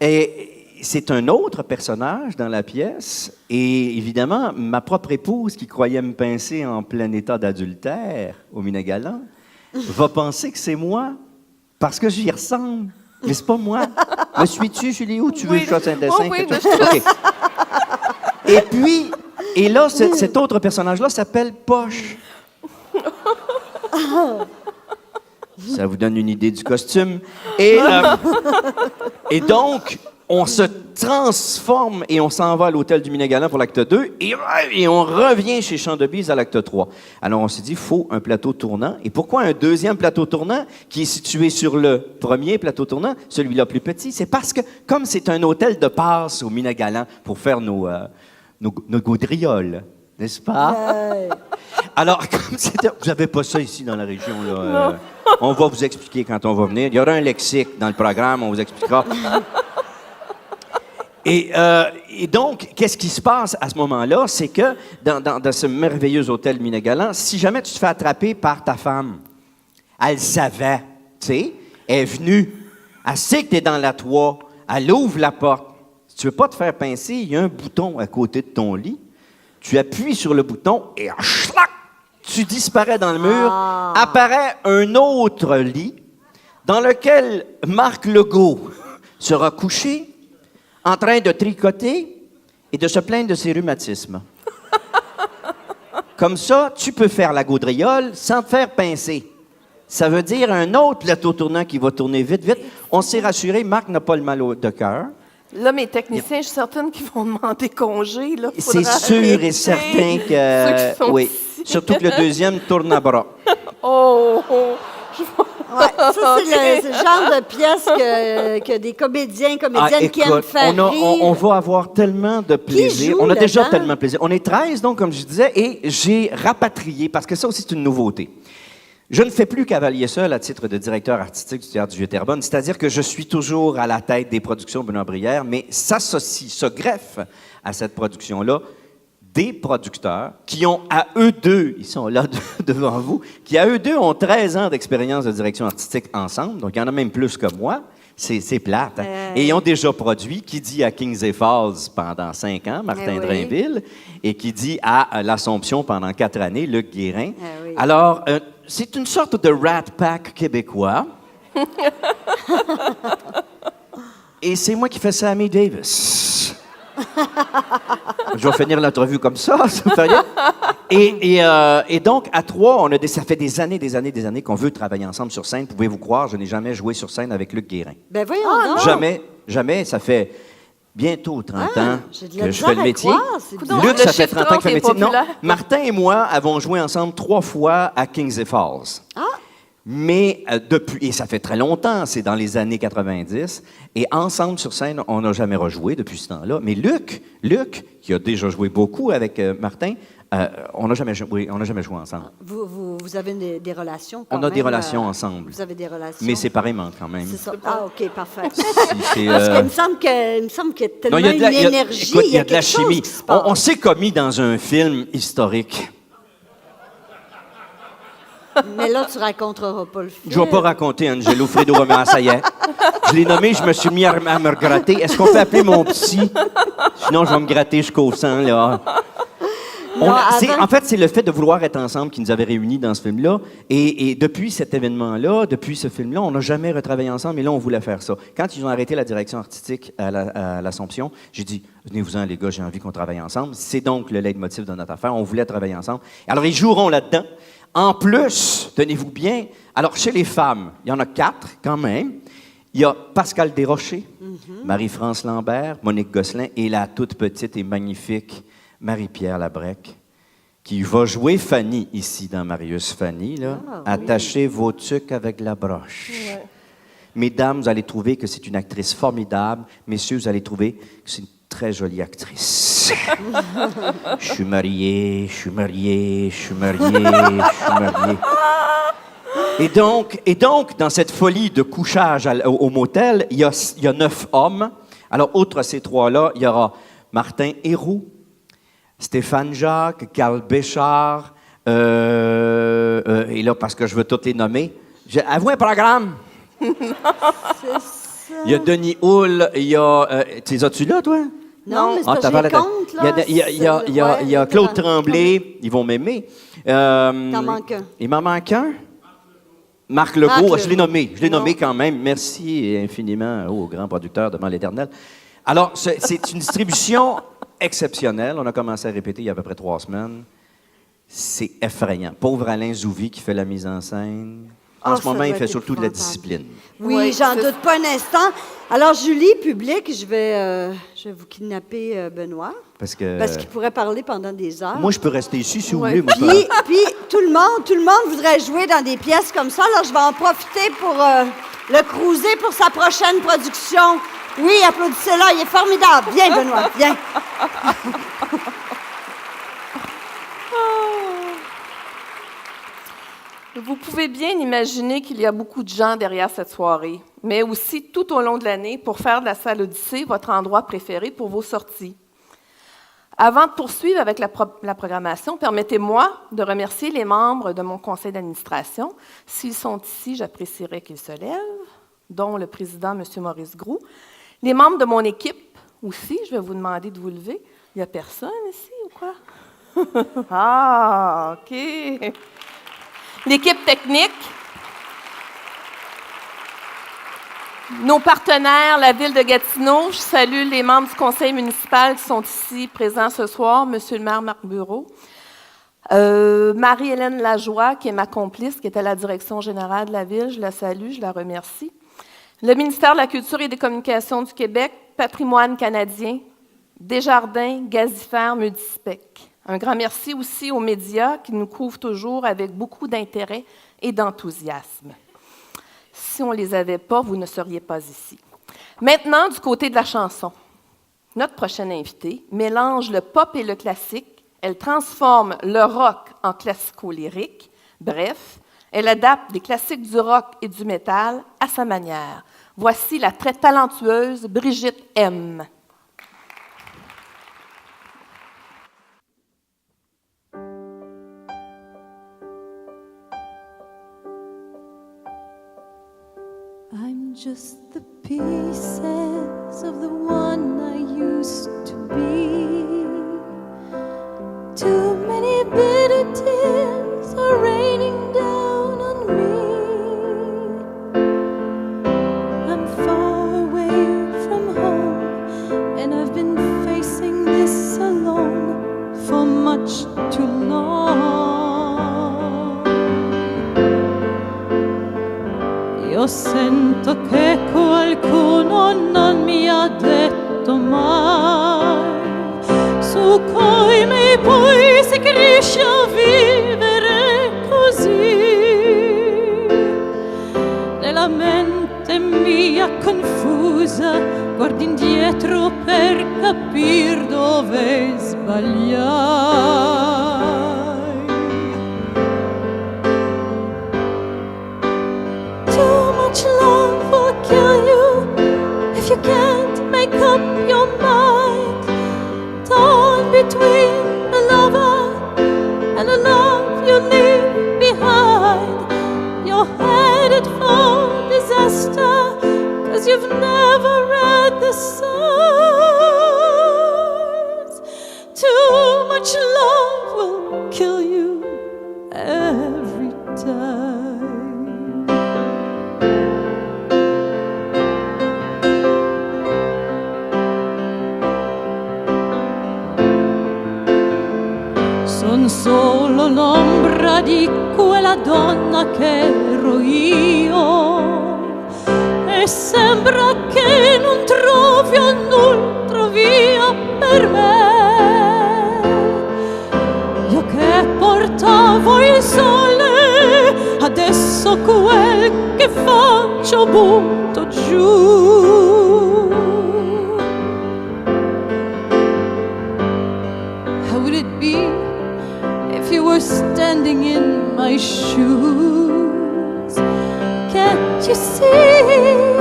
Et c'est un autre personnage dans la pièce. Et évidemment, ma propre épouse, qui croyait me pincer en plein état d'adultère au Minet-Galant, va penser que c'est moi, parce que j'y ressemble. Mais c'est pas moi. Me suis-tu, Julie, où tu veux que je fasse un dessin? Oui, OK. Et puis, et là, cet autre personnage-là s'appelle Poche. Ça vous donne une idée du costume. Et donc, on se transforme et on s'en va à l'hôtel du Minet-Galant pour l'acte 2 et on revient chez Champ de Bise à l'acte 3. Alors, on s'est dit, il faut un plateau tournant. Et pourquoi un 2e plateau tournant qui est situé sur le premier plateau tournant, celui-là plus petit? C'est parce que, comme c'est un hôtel de passe au Minet-Galant pour faire nos gaudrioles, n'est-ce pas? Alors, comme c'était... Vous n'avez pas ça ici dans la région, là. On va vous expliquer quand on va venir. Il y aura un lexique dans le programme, on vous expliquera. Et donc, qu'est-ce qui se passe à ce moment-là? C'est que dans ce merveilleux hôtel Minet-Galant, si jamais tu te fais attraper par ta femme, elle savait, tu sais, elle est venue, elle sait que tu es dans la toit, elle ouvre la porte. Si tu veux pas te faire pincer, il y a un bouton à côté de ton lit. Tu appuies sur le bouton et schlac, tu disparais dans le mur. Apparaît un autre lit dans lequel Marc Legault sera couché en train de tricoter et de se plaindre de ses rhumatismes. Comme ça, tu peux faire la gaudriole sans te faire pincer. Ça veut dire un autre plateau tournant qui va tourner vite, vite. On s'est rassuré, Marc n'a pas le mal de cœur. Là, mes techniciens, je suis certaine qu'ils vont demander congé. Là. C'est sûr et certain que... Oui, surtout que le 2e tourne à bras. Ouais, ça, c'est le genre de pièce que des comédiennes qui aiment faire rire. On va avoir tellement de plaisir. On a déjà tellement de plaisir. On est 13, donc, comme je disais, et j'ai rapatrié, parce que ça aussi, c'est une nouveauté. Je ne fais plus cavalier seul à titre de directeur artistique du Théâtre du Vieux-Terrebonne, c'est-à-dire que je suis toujours à la tête des productions Benoît Brière, mais s'associe, se greffe à cette production-là des producteurs qui ont à eux deux, ils sont là devant vous, qui à eux deux ont 13 ans d'expérience de direction artistique ensemble, donc il y en a même plus que moi. C'est plate. Hein? Et ils ont déjà produit, qui dit à Kings et Falls pendant 5 ans, Martin Drainville, et qui dit à l'Assomption pendant 4 années, Luc Guérin. Alors, c'est une sorte de Rat Pack québécois. Et c'est moi qui fais ça à Sammy Davis. Je vais finir l'entrevue comme ça fait rien. Et donc, à 3, ça fait des années qu'on veut travailler ensemble sur scène. Pouvez-vous croire, je n'ai jamais joué sur scène avec Luc Guérin. Ben voyons donc. Jamais. Ça fait bientôt 30 ans que je fais le métier. Croire, Luc, ça fait 30 ans qu'il fait le métier. Non, Martin et moi avons joué ensemble 3 fois à Kings et Falls. Mais depuis, et ça fait très longtemps, c'est dans les années 90, et ensemble sur scène, on n'a jamais rejoué depuis ce temps-là. Mais Luc, qui a déjà joué beaucoup avec Martin, on n'a jamais joué ensemble. Vous avez des relations quand On a même, des relations ensemble. Vous avez des relations. Mais séparément quand même. C'est ça. Ah, OK, parfait. c'est, Parce qu'il me semble qu'il y a tellement Non, une énergie, il y a de la quelque chose chimie. qui se passe. On s'est commis dans un film historique. Mais là, tu raconteras pas le film. Je ne vais pas raconter Angelo Fredo Romain, ça y est. Je l'ai nommé, je me suis mis à me gratter. Est-ce qu'on peut appeler mon psy? Sinon, je vais me gratter jusqu'au sang, là. En fait, c'est le fait de vouloir être ensemble qui nous avait réunis dans ce film-là. Et depuis cet événement-là, depuis ce film-là, on n'a jamais retravaillé ensemble, et là, on voulait faire ça. Quand ils ont arrêté la direction artistique à l'Assomption, j'ai dit, venez-vous-en, les gars, j'ai envie qu'on travaille ensemble. C'est donc le leitmotiv de notre affaire. On voulait travailler ensemble. Alors, ils joueront là-dedans. En plus, tenez-vous bien, alors chez les femmes, il y en a 4 quand même. Il y a Pascal Desrochers, Marie-France Lambert, Monique Gosselin et la toute petite et magnifique Marie-Pierre Labrec, qui va jouer Fanny ici dans Marius Fanny. Là. Attachez vos tucs avec la broche. Ouais. Mesdames, vous allez trouver que c'est une actrice formidable. Messieurs, vous allez trouver que c'est une très jolie actrice. Je suis marié. Et donc, dans cette folie de couchage au motel, il y a 9 hommes. Alors, outre ces 3-là, il y aura Martin Héroux, Stéphane Jacques, Carl Béchard, et là, parce que je veux tous les nommer, avoue un programme. C'est ça. Il y a Denis Hull, il y a... tu les as-tu là, toi? Non, mais c'est pas que je les compte, là. Il y a Claude Tremblay, ils vont m'aimer. T'en manques un. Il m'en manque un? Marc Legault, je l'ai nommé quand même. Merci infiniment au grand producteur devant l'Éternel. Alors, c'est une distribution exceptionnelle. On a commencé à répéter il y a à peu près 3 semaines. C'est effrayant. Pauvre Alain Zouvi qui fait la mise en scène. En ce moment, il fait surtout de la discipline. Oui, j'en doute pas un instant. Alors, Julie, public, je vais vous kidnapper Benoît. Parce qu'il pourrait parler pendant des heures. Moi, je peux rester ici si vous voulez. Puis tout le monde voudrait jouer dans des pièces comme ça. Alors, je vais en profiter pour le cruiser pour sa prochaine production. Oui, applaudissez-le, il est formidable. Viens, Benoît, viens. Vous pouvez bien imaginer qu'il y a beaucoup de gens derrière cette soirée, mais aussi tout au long de l'année pour faire de la salle Odyssée votre endroit préféré pour vos sorties. Avant de poursuivre avec la programmation, permettez-moi de remercier les membres de mon conseil d'administration. S'ils sont ici, j'apprécierais qu'ils se lèvent, dont le président, M. Maurice Groux. Les membres de mon équipe aussi, je vais vous demander de vous lever. Il n'y a personne ici ou quoi? Ah, OK. L'équipe technique, nos partenaires, la Ville de Gatineau, je salue les membres du conseil municipal qui sont ici présents ce soir, M. le maire Marc Bureau, Marie-Hélène Lajoie, qui est ma complice, qui est à la direction générale de la Ville, je la salue, je la remercie. Le ministère de la Culture et des Communications du Québec, Patrimoine canadien, Desjardins, Gazifère, Mudispec. Un grand merci aussi aux médias qui nous couvrent toujours avec beaucoup d'intérêt et d'enthousiasme. Si on ne les avait pas, vous ne seriez pas ici. Maintenant, du côté de la chanson. Notre prochaine invitée mélange le pop et le classique. Elle transforme le rock en classico-lyrique. Bref, Elle adapte des classiques du rock et du métal à sa manière. Voici la très talentueuse Brigitte M. I'm just the pieces of the one I used to be. Too many bitter tears are raining down on me. I'm far away from home, and I've been facing this alone for much too long. Io sento che qualcuno non mi ha detto mai su come poi si cresce a vivere così. Nella mente mia confusa guardo indietro per capire dove sbagliai. Too much love will kill you if you can't make up your mind. Torn between the lover and the love you leave behind. You're headed for disaster, 'cause you've never read the signs. Too much love will kill you every time. Son solo l'ombra di quella donna che ero io, e sembra che non trovi un'altra via per me. Io che portavo il sole, adesso quel che faccio butto giù. How would it be if you were standing in my shoes? Can't you see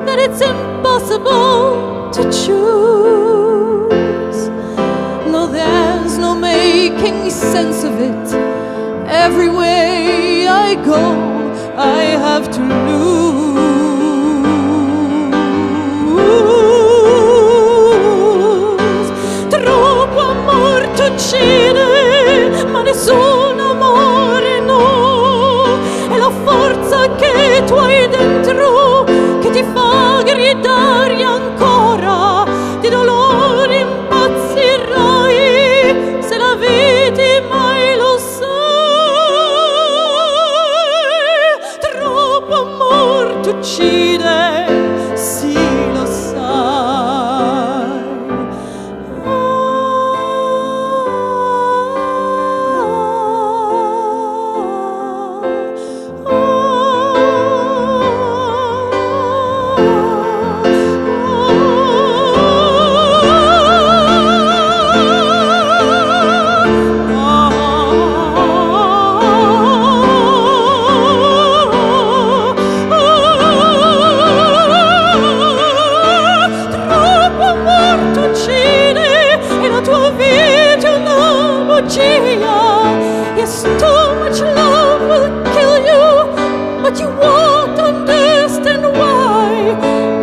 that it's impossible to choose? No, there's no making sense of it. Every way I go, I have to lose. Troppo amor t'uccide, ma nessun amore no. È la forza che tu hai dentro che ti fa gridare ancora. Di dolore impazzirai se la vedi mai lo sai. Troppo amor t'uccide, sì lo sai. Yes, too much love will kill you, but you won't understand why.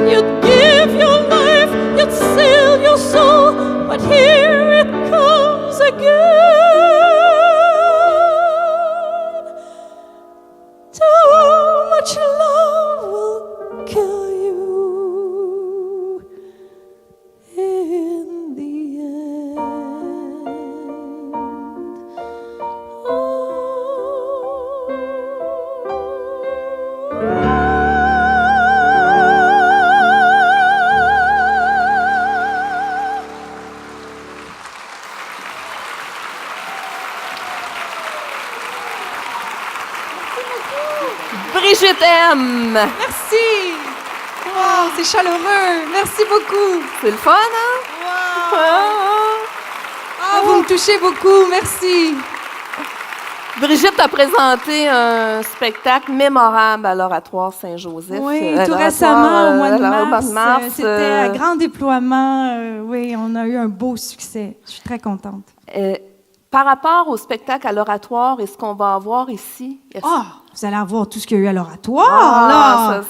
You'd give your life, you'd sell your soul, but here it comes again. Too much love will kill you in the end. Brigitte M. Merci. Wow, c'est chaleureux. Merci beaucoup. C'est le fun, hein? Wow. Ah, vous me touchez beaucoup. Merci. Brigitte a présenté un spectacle mémorable à l'Oratoire Saint-Joseph. Oui, tout récemment, au mois de mars. C'était un grand déploiement. Oui, on a eu un beau succès. Je suis très contente. Par rapport au spectacle à l'Oratoire et ce qu'on va avoir ici... Vous allez avoir tout ce qu'il y a eu à l'Oratoire, là.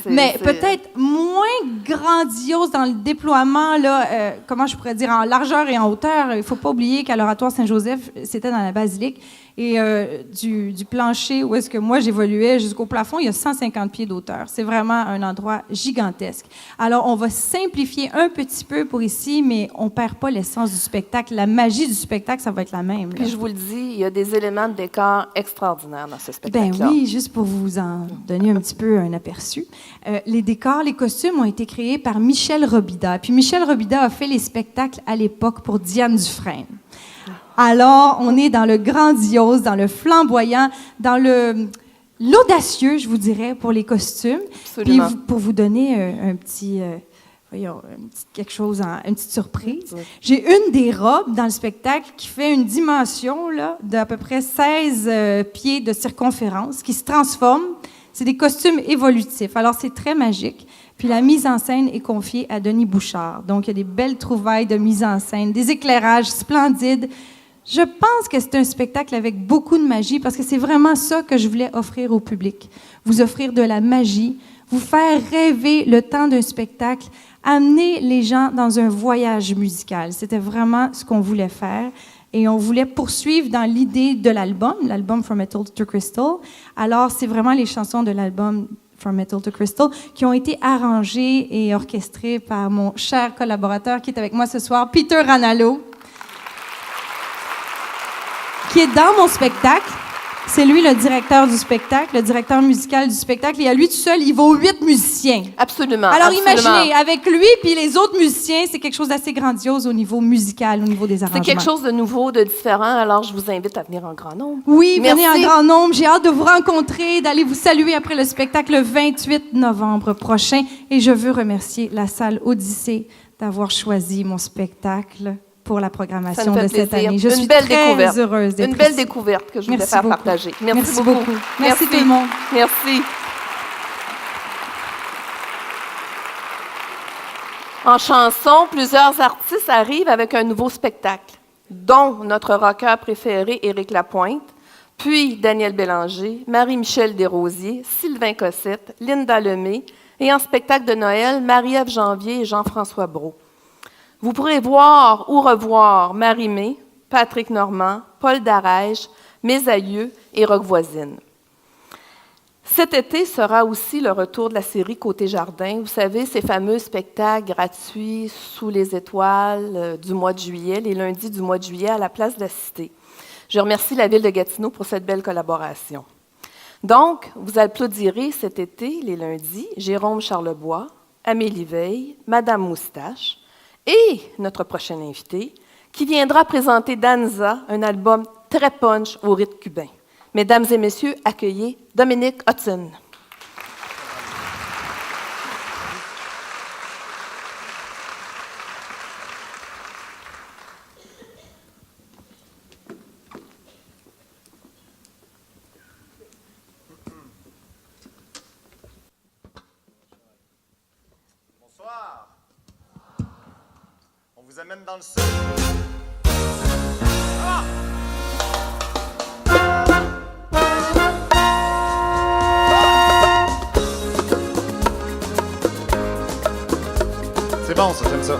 Mais c'est... peut-être moins grandiose dans le déploiement, là, comment je pourrais dire, en largeur et en hauteur. Il ne faut pas oublier qu'à l'Oratoire Saint-Joseph, c'était dans la basilique. Et du plancher où est-ce que moi j'évoluais jusqu'au plafond, il y a 150 pieds d'auteur. C'est vraiment un endroit gigantesque. Alors, on va simplifier un petit peu pour ici, mais on ne perd pas l'essence du spectacle. La magie du spectacle, ça va être la même. Là. Puis je vous le dis, il y a des éléments de décor extraordinaires dans ce spectacle-là. Ben oui, juste pour vous en donner un petit peu un aperçu. Les décors, les costumes ont été créés par Michel Robida. Puis Michel Robida a fait les spectacles à l'époque pour Diane Dufresne. Alors, on est dans le grandiose, dans le flamboyant, dans l'audacieux, je vous dirais, pour les costumes. Absolument. Puis pour vous donner un petit... quelque chose, une petite surprise. Oui. J'ai une des robes dans le spectacle qui fait une dimension là, d'à peu près 16 pieds de circonférence, qui se transforme. C'est des costumes évolutifs. Alors, c'est très magique. Puis la mise en scène est confiée à Denis Bouchard. Donc, il y a des belles trouvailles de mise en scène, des éclairages splendides. Je pense que c'est un spectacle avec beaucoup de magie parce que c'est vraiment ça que je voulais offrir au public. Vous offrir de la magie, vous faire rêver le temps d'un spectacle, amener les gens dans un voyage musical. C'était vraiment ce qu'on voulait faire. Et on voulait poursuivre dans l'idée de l'album From Metal to Crystal. Alors, c'est vraiment les chansons de l'album From Metal to Crystal qui ont été arrangées et orchestrées par mon cher collaborateur qui est avec moi ce soir, Peter Ranallo, qui est dans mon spectacle. C'est lui le directeur du spectacle, le directeur musical du spectacle. Et à lui tout seul, il vaut 8 musiciens. Absolument. Alors absolument. Imaginez, avec lui puis les autres musiciens, c'est quelque chose d'assez grandiose au niveau musical, au niveau des arrangements. C'est quelque chose de nouveau, de différent. Alors je vous invite à venir en grand nombre. Oui, merci. Venez en grand nombre. J'ai hâte de vous rencontrer, d'aller vous saluer après le spectacle le 28 novembre prochain. Et je veux remercier la salle Odyssée d'avoir choisi mon spectacle pour la programmation de cette année. Je suis très heureuse d'être Une belle découverte que je voulais faire partager. Merci beaucoup. Merci tout le monde. Merci. En chanson, plusieurs artistes arrivent avec un nouveau spectacle, dont notre rocker préféré, Éric Lapointe, puis Daniel Bélanger, Marie-Michel Desrosiers, Sylvain Cossette, Linda Lemay, et en spectacle de Noël, Marie-Ève Janvier et Jean-François Brault. Vous pourrez voir ou revoir Marie-Mé, Patrick Normand, Paul Darèche, Mes Aïeux et Rock Voisine. Cet été sera aussi le retour de la série Côté Jardin. Vous savez, ces fameux spectacles gratuits sous les étoiles du mois de juillet, les lundis du mois de juillet à la Place de la Cité. Je remercie la Ville de Gatineau pour cette belle collaboration. Donc, vous applaudirez cet été, les lundis, Jérôme Charlebois, Amélie Veil, Madame Moustache, et notre prochain invité, qui viendra présenter Danza, un album très punch au rythme cubain. Mesdames et messieurs, accueillez Dominique Hudson. Amène dans le sol. Ah! C'est bon, ça, j'aime ça.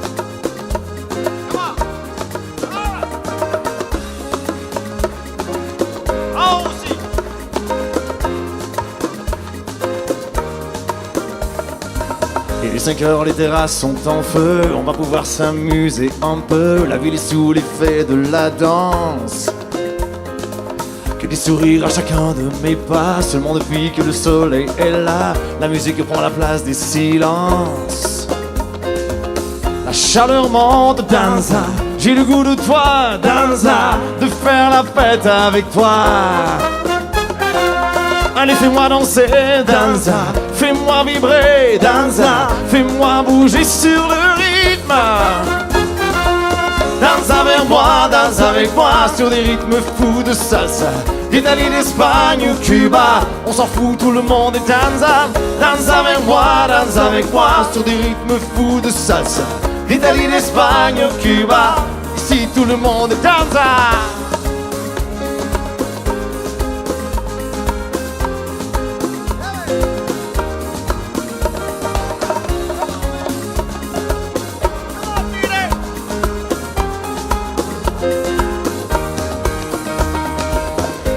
Ah, aussi. Il est 5 heures, les terrasses sont en feu, on va pouvoir s'amuser un peu. La ville est sous l'effet de la danse. Que des sourires à chacun de mes pas, seulement depuis que le soleil est là, la musique prend la place des silences. La chaleur monte, Danza, j'ai le goût de toi, Danza, de faire la fête avec toi. Allez, fais-moi danser, Danza, fais-moi vibrer, Danza, fais-moi bouger sur le rythme. danse avec moi sur des rythmes fous de salsa. D'Italie, d'Espagne ou Cuba, on s'en fout, tout le monde est danza. Danse avec moi sur des rythmes fous de salsa. D'Italie, d'Espagne ou Cuba, ici tout le monde est danza.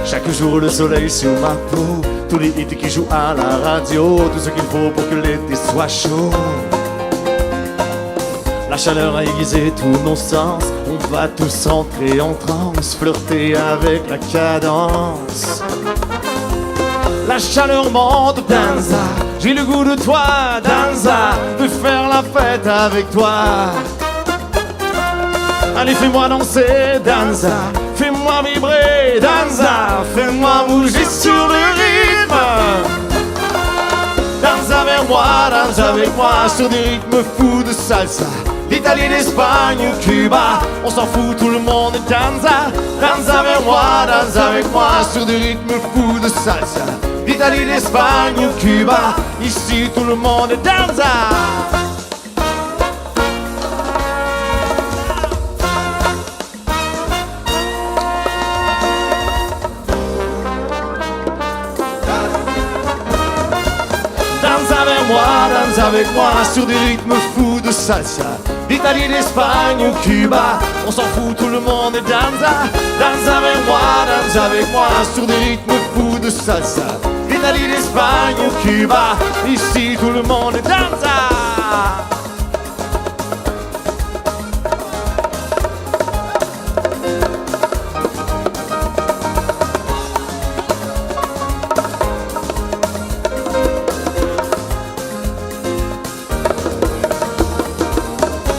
Chaque jour le soleil sur ma peau, tous les hits qui jouent à la radio, tout ce qu'il faut pour que l'été soit chaud. La chaleur a aiguisé tous nos sens, on va tous entrer en transe, flirter avec la cadence. La chaleur monte, danza, j'ai le goût de toi, danza, de faire la fête avec toi. Allez, fais-moi danser, danza, fais-moi vibrer, danza, fais-moi bouger sur le rythme. Danse avec moi sur des rythmes fous de salsa. D'Italie, d'Espagne ou Cuba, on s'en fout, tout le monde est danza. Danse avec moi sur des rythmes fous de salsa. D'Italie, d'Espagne ou Cuba, ici tout le monde est danza. Danse avec moi sur des rythmes fous de salsa. D'Italie, d'Espagne ou Cuba, on s'en fout, tout le monde est danza. Danse avec moi sur des rythmes fous de salsa. D'Italie, d'Espagne ou Cuba, ici tout le monde est danza.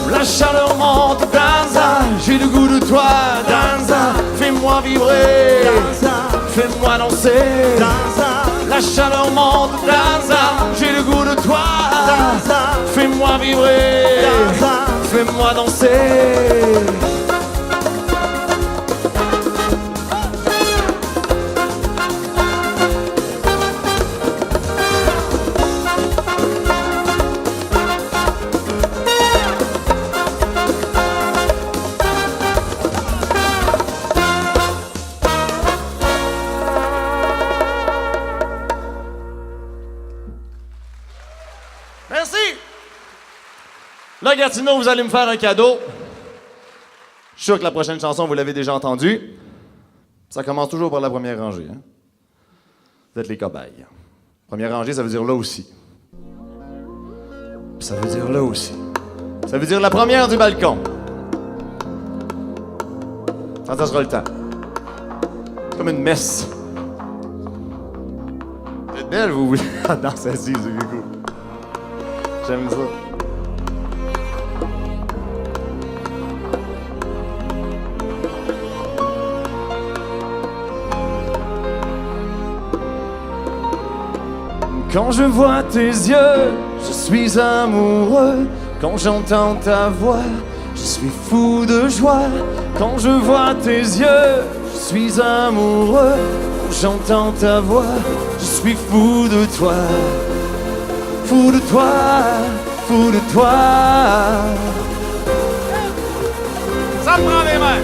La chaleur monte, danza, j'ai le goût de toi, danza, fais-moi vibrer, danza, fais-moi danser, danza. La chaleur monte, danza, j'ai le goût de toi, danza, fais-moi vibrer, danza, fais-moi danser. Merci. Là, Gatineau, vous allez me faire un cadeau. Je suis sûr que la prochaine chanson, vous l'avez déjà entendue. Ça commence toujours par la première rangée. Hein? Vous êtes les cobayes. Première rangée, ça veut dire là aussi. Puis ça veut dire là aussi. Ça veut dire la première du balcon. Ça sera le temps. Comme une messe. Vous êtes belle, vous voulez danser assise, c'est cool. J'aime ça. Quand je vois tes yeux, je suis amoureux. Quand j'entends ta voix, je suis fou de joie. Quand je vois tes yeux, je suis amoureux. Quand j'entends ta voix, je suis fou de toi. Fou de toi, fou de toi. Ça me prend les mains.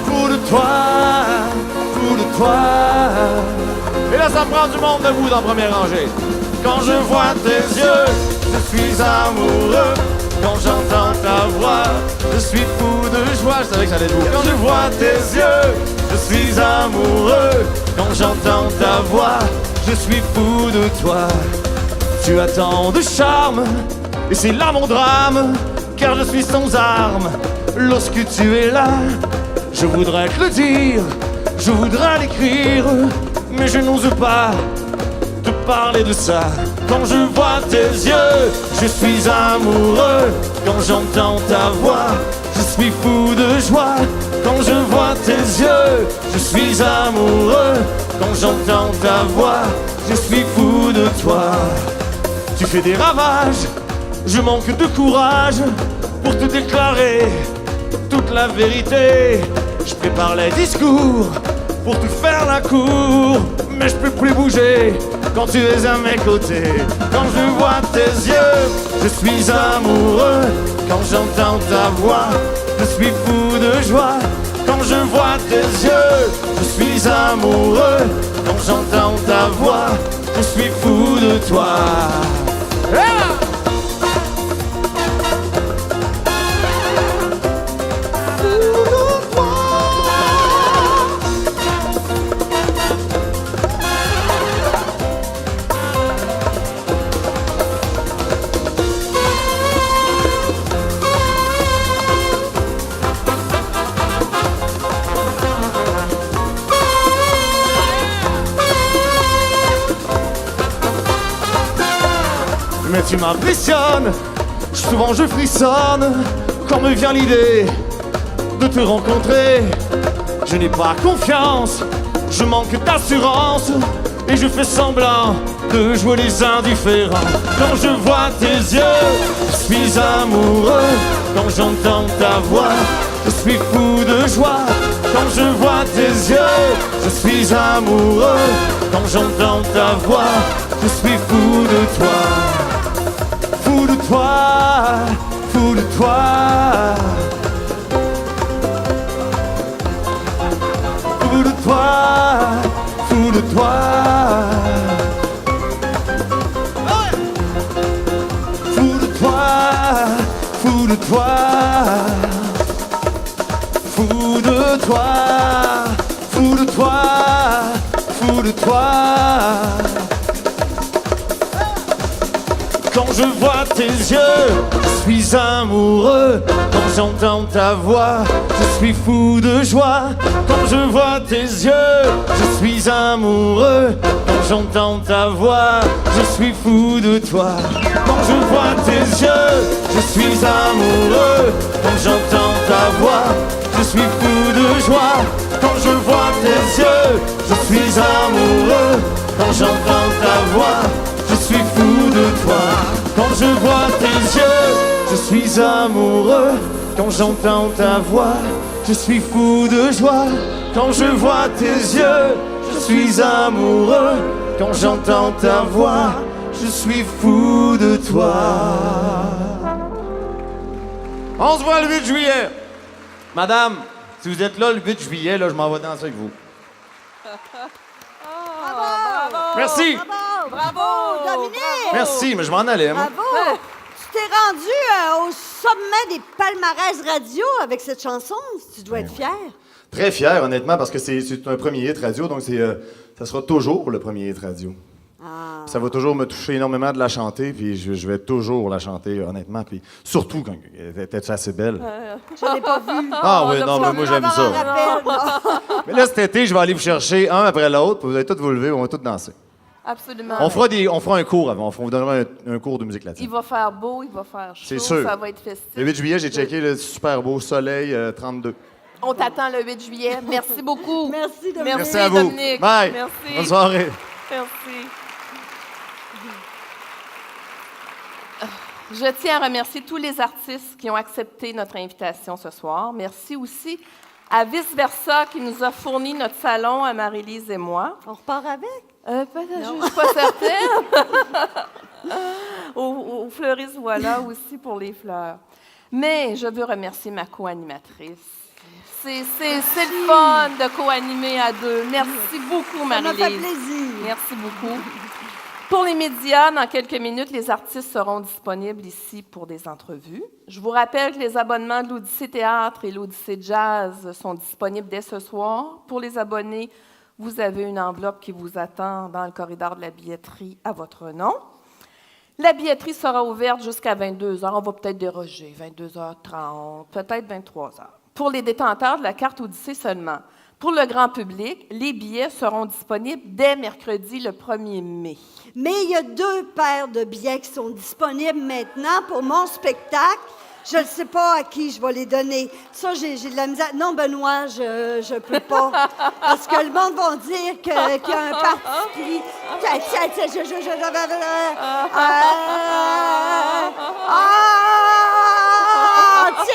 Fou de toi, fou de toi. Et là, ça me prend du monde debout dans la première rangée. Quand je vois tes yeux, je suis amoureux. Quand j'entends ta voix, je suis fou de joie. Je savais que ça allait être beau. Quand je vois tes yeux, je suis amoureux. Quand j'entends ta voix, je suis fou de toi. Tu as tant de charme, et c'est là mon drame, car je suis sans armes. Lorsque tu es là, je voudrais te le dire, je voudrais l'écrire, mais je n'ose pas te parler de ça. Quand je vois tes yeux, je suis amoureux. Quand j'entends ta voix, je suis fou de joie. Quand je vois tes yeux, je suis amoureux. Quand j'entends ta voix, je suis fou de toi. Tu fais des ravages, je manque de courage pour te déclarer toute la vérité. Je prépare les discours pour tout faire la cour, mais je peux plus bouger quand tu es à mes côtés. Quand je vois tes yeux, je suis amoureux. Quand j'entends ta voix, je suis fou de joie. Quand je vois tes yeux, je suis amoureux. Quand j'entends ta voix, je suis fou de toi. Ah! Mais tu m'impressionnes, souvent je frissonne quand me vient l'idée de te rencontrer. Je n'ai pas confiance, je manque d'assurance et je fais semblant de jouer les indifférents. Quand je vois tes yeux, je suis amoureux. Quand j'entends ta voix, je suis fou de joie. Quand je vois tes yeux, je suis amoureux. Quand j'entends ta voix, je suis fou de toi. Fou de toi, fou de toi. Fou de toi, fou de toi. Fou de toi, fou de toi. Fou de toi, fou de toi, fou de toi. Quand je vois tes yeux, je suis amoureux. Quand j'entends ta voix, je suis fou de joie. Quand je vois tes yeux, je suis amoureux. Quand j'entends ta voix, je suis fou de toi. Quand je vois tes yeux, je suis amoureux. Quand j'entends ta voix, je suis fou de joie. Quand je vois tes yeux, je suis amoureux. Quand j'entends ta voix, je suis fou de toi. Quand je vois tes yeux, je suis amoureux. Quand j'entends ta voix, je suis fou de joie. Quand je vois tes yeux, je suis amoureux. Quand j'entends ta voix, je suis fou de toi. On se voit le 8 juillet. Madame, si vous êtes là le 8 juillet, là, je m'en vais danser avec vous. Bravo! Merci. Bravo, Dominique! Merci, mais je m'en allais. Moi. Bravo! Tu t'es rendu au sommet des palmarès radio avec cette chanson. Tu dois être fier. Très fier, honnêtement, parce que c'est un premier hit radio, donc ça sera toujours le premier hit radio. Ah. Ça va toujours me toucher énormément de la chanter, puis je vais toujours la chanter, honnêtement. Puis surtout quand elle était assez belle. Je l'ai pas vu. Ah oui, non, mais moi j'aime ça. Mais là, cet été, je vais aller vous chercher un après l'autre, puis vous allez tous vous lever, on va tous danser. Absolument. On fera un cours avant, on vous donnera un cours de musique latine. Il va faire beau, il va faire chaud, C'est sûr. ça va être festif. Le 8 juillet, j'ai checké le super beau soleil 32. On t'attend le 8 juillet. Merci beaucoup. Merci, Dominique. Merci à vous. Dominique. Bye. Merci. Bonne soirée. Merci. Je tiens à remercier tous les artistes qui ont accepté notre invitation ce soir. Merci aussi à Vice Versa qui nous a fourni notre salon à Marie-Lise et moi. On repart avec? Je ne suis pas certaine. au fleuriste, voilà, aussi pour les fleurs. Mais je veux remercier ma co-animatrice. C'est le fun de co-animer à deux. Merci beaucoup, Marie-Lise. Ça m'a fait plaisir. Merci beaucoup. Pour les médias, dans quelques minutes, les artistes seront disponibles ici pour des entrevues. Je vous rappelle que les abonnements de l'Odyssée Théâtre et l'Odyssée Jazz sont disponibles dès ce soir. Pour les abonnés, vous avez une enveloppe qui vous attend dans le corridor de la billetterie à votre nom. La billetterie sera ouverte jusqu'à 22h. On va peut-être déroger, 22h30, peut-être 23h. Pour les détenteurs de la carte Odyssée seulement. Pour le grand public, les billets seront disponibles dès mercredi le 1er mai. Mais il y a 2 paires de billets qui sont disponibles maintenant pour mon spectacle. Je ne sais pas à qui je vais les donner. Ça, j'ai de la misère. Non, Benoît, je peux pas. Parce que le monde va dire qu'il y a un parti pris.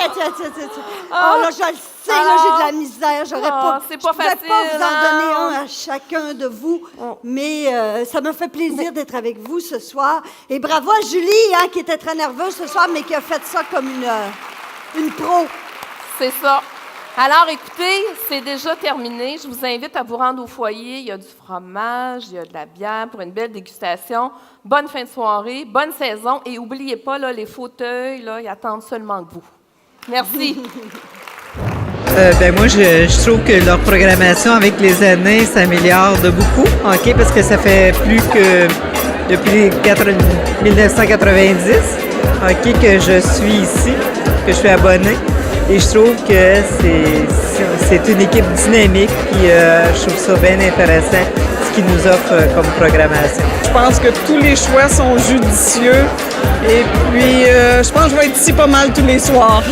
Oh là, je le sais, là, j'ai de la misère. J'aurais pas. C'est pas je pouvais facile. pas vous en donner hein? un à chacun de vous, mais ça me fait plaisir d'être avec vous ce soir. Et bravo à Julie, hein, qui était très nerveuse ce soir, mais qui a fait ça comme une pro. C'est ça. Alors, écoutez, c'est déjà terminé. Je vous invite à vous rendre au foyer. Il y a du fromage, il y a de la bière pour une belle dégustation. Bonne fin de soirée, bonne saison. Et n'oubliez pas, là, les fauteuils, là, ils attendent seulement que vous. Merci. Moi, je trouve que leur programmation avec les années s'améliore de beaucoup, OK, parce que ça fait plus que depuis 1990, OK, que je suis ici, que je suis abonnée. Et je trouve que c'est une équipe dynamique, puis je trouve ça bien intéressant, ce qu'ils nous offrent comme programmation. Je pense que tous les choix sont judicieux. Et puis, je pense que je vais être ici pas mal tous les soirs.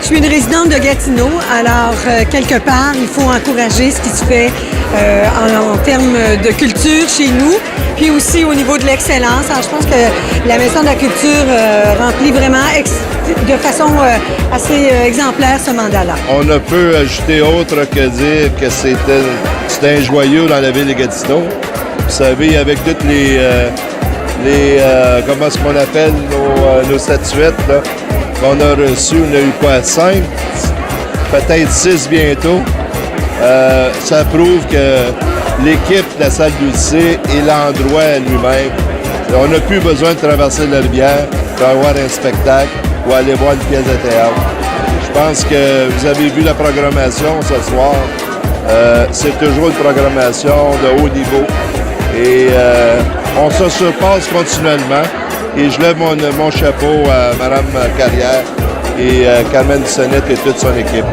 Je suis une résidente de Gatineau, alors quelque part, il faut encourager ce qui se fait en termes de culture chez nous, puis aussi au niveau de l'excellence. Alors, je pense que la Maison de la Culture remplit vraiment de façon assez exemplaire ce mandat-là. On ne peut ajouter autre que dire que c'était un joyau dans la ville de Gatineau. Vous savez, avec toutes comment est-ce qu'on appelle nos statuettes là, qu'on a reçues, on a eu quoi, 5, peut-être 6 bientôt. Ça prouve que l'équipe de la salle d'Odyssée et l'endroit lui-même, on n'a plus besoin de traverser la rivière pour avoir un spectacle ou aller voir une pièce de théâtre. Je pense que vous avez vu la programmation ce soir. C'est toujours une programmation de haut niveau. Et on se surpasse continuellement. Et je lève mon chapeau à Mme Carrière et Carmen Bissonnette et toute son équipe.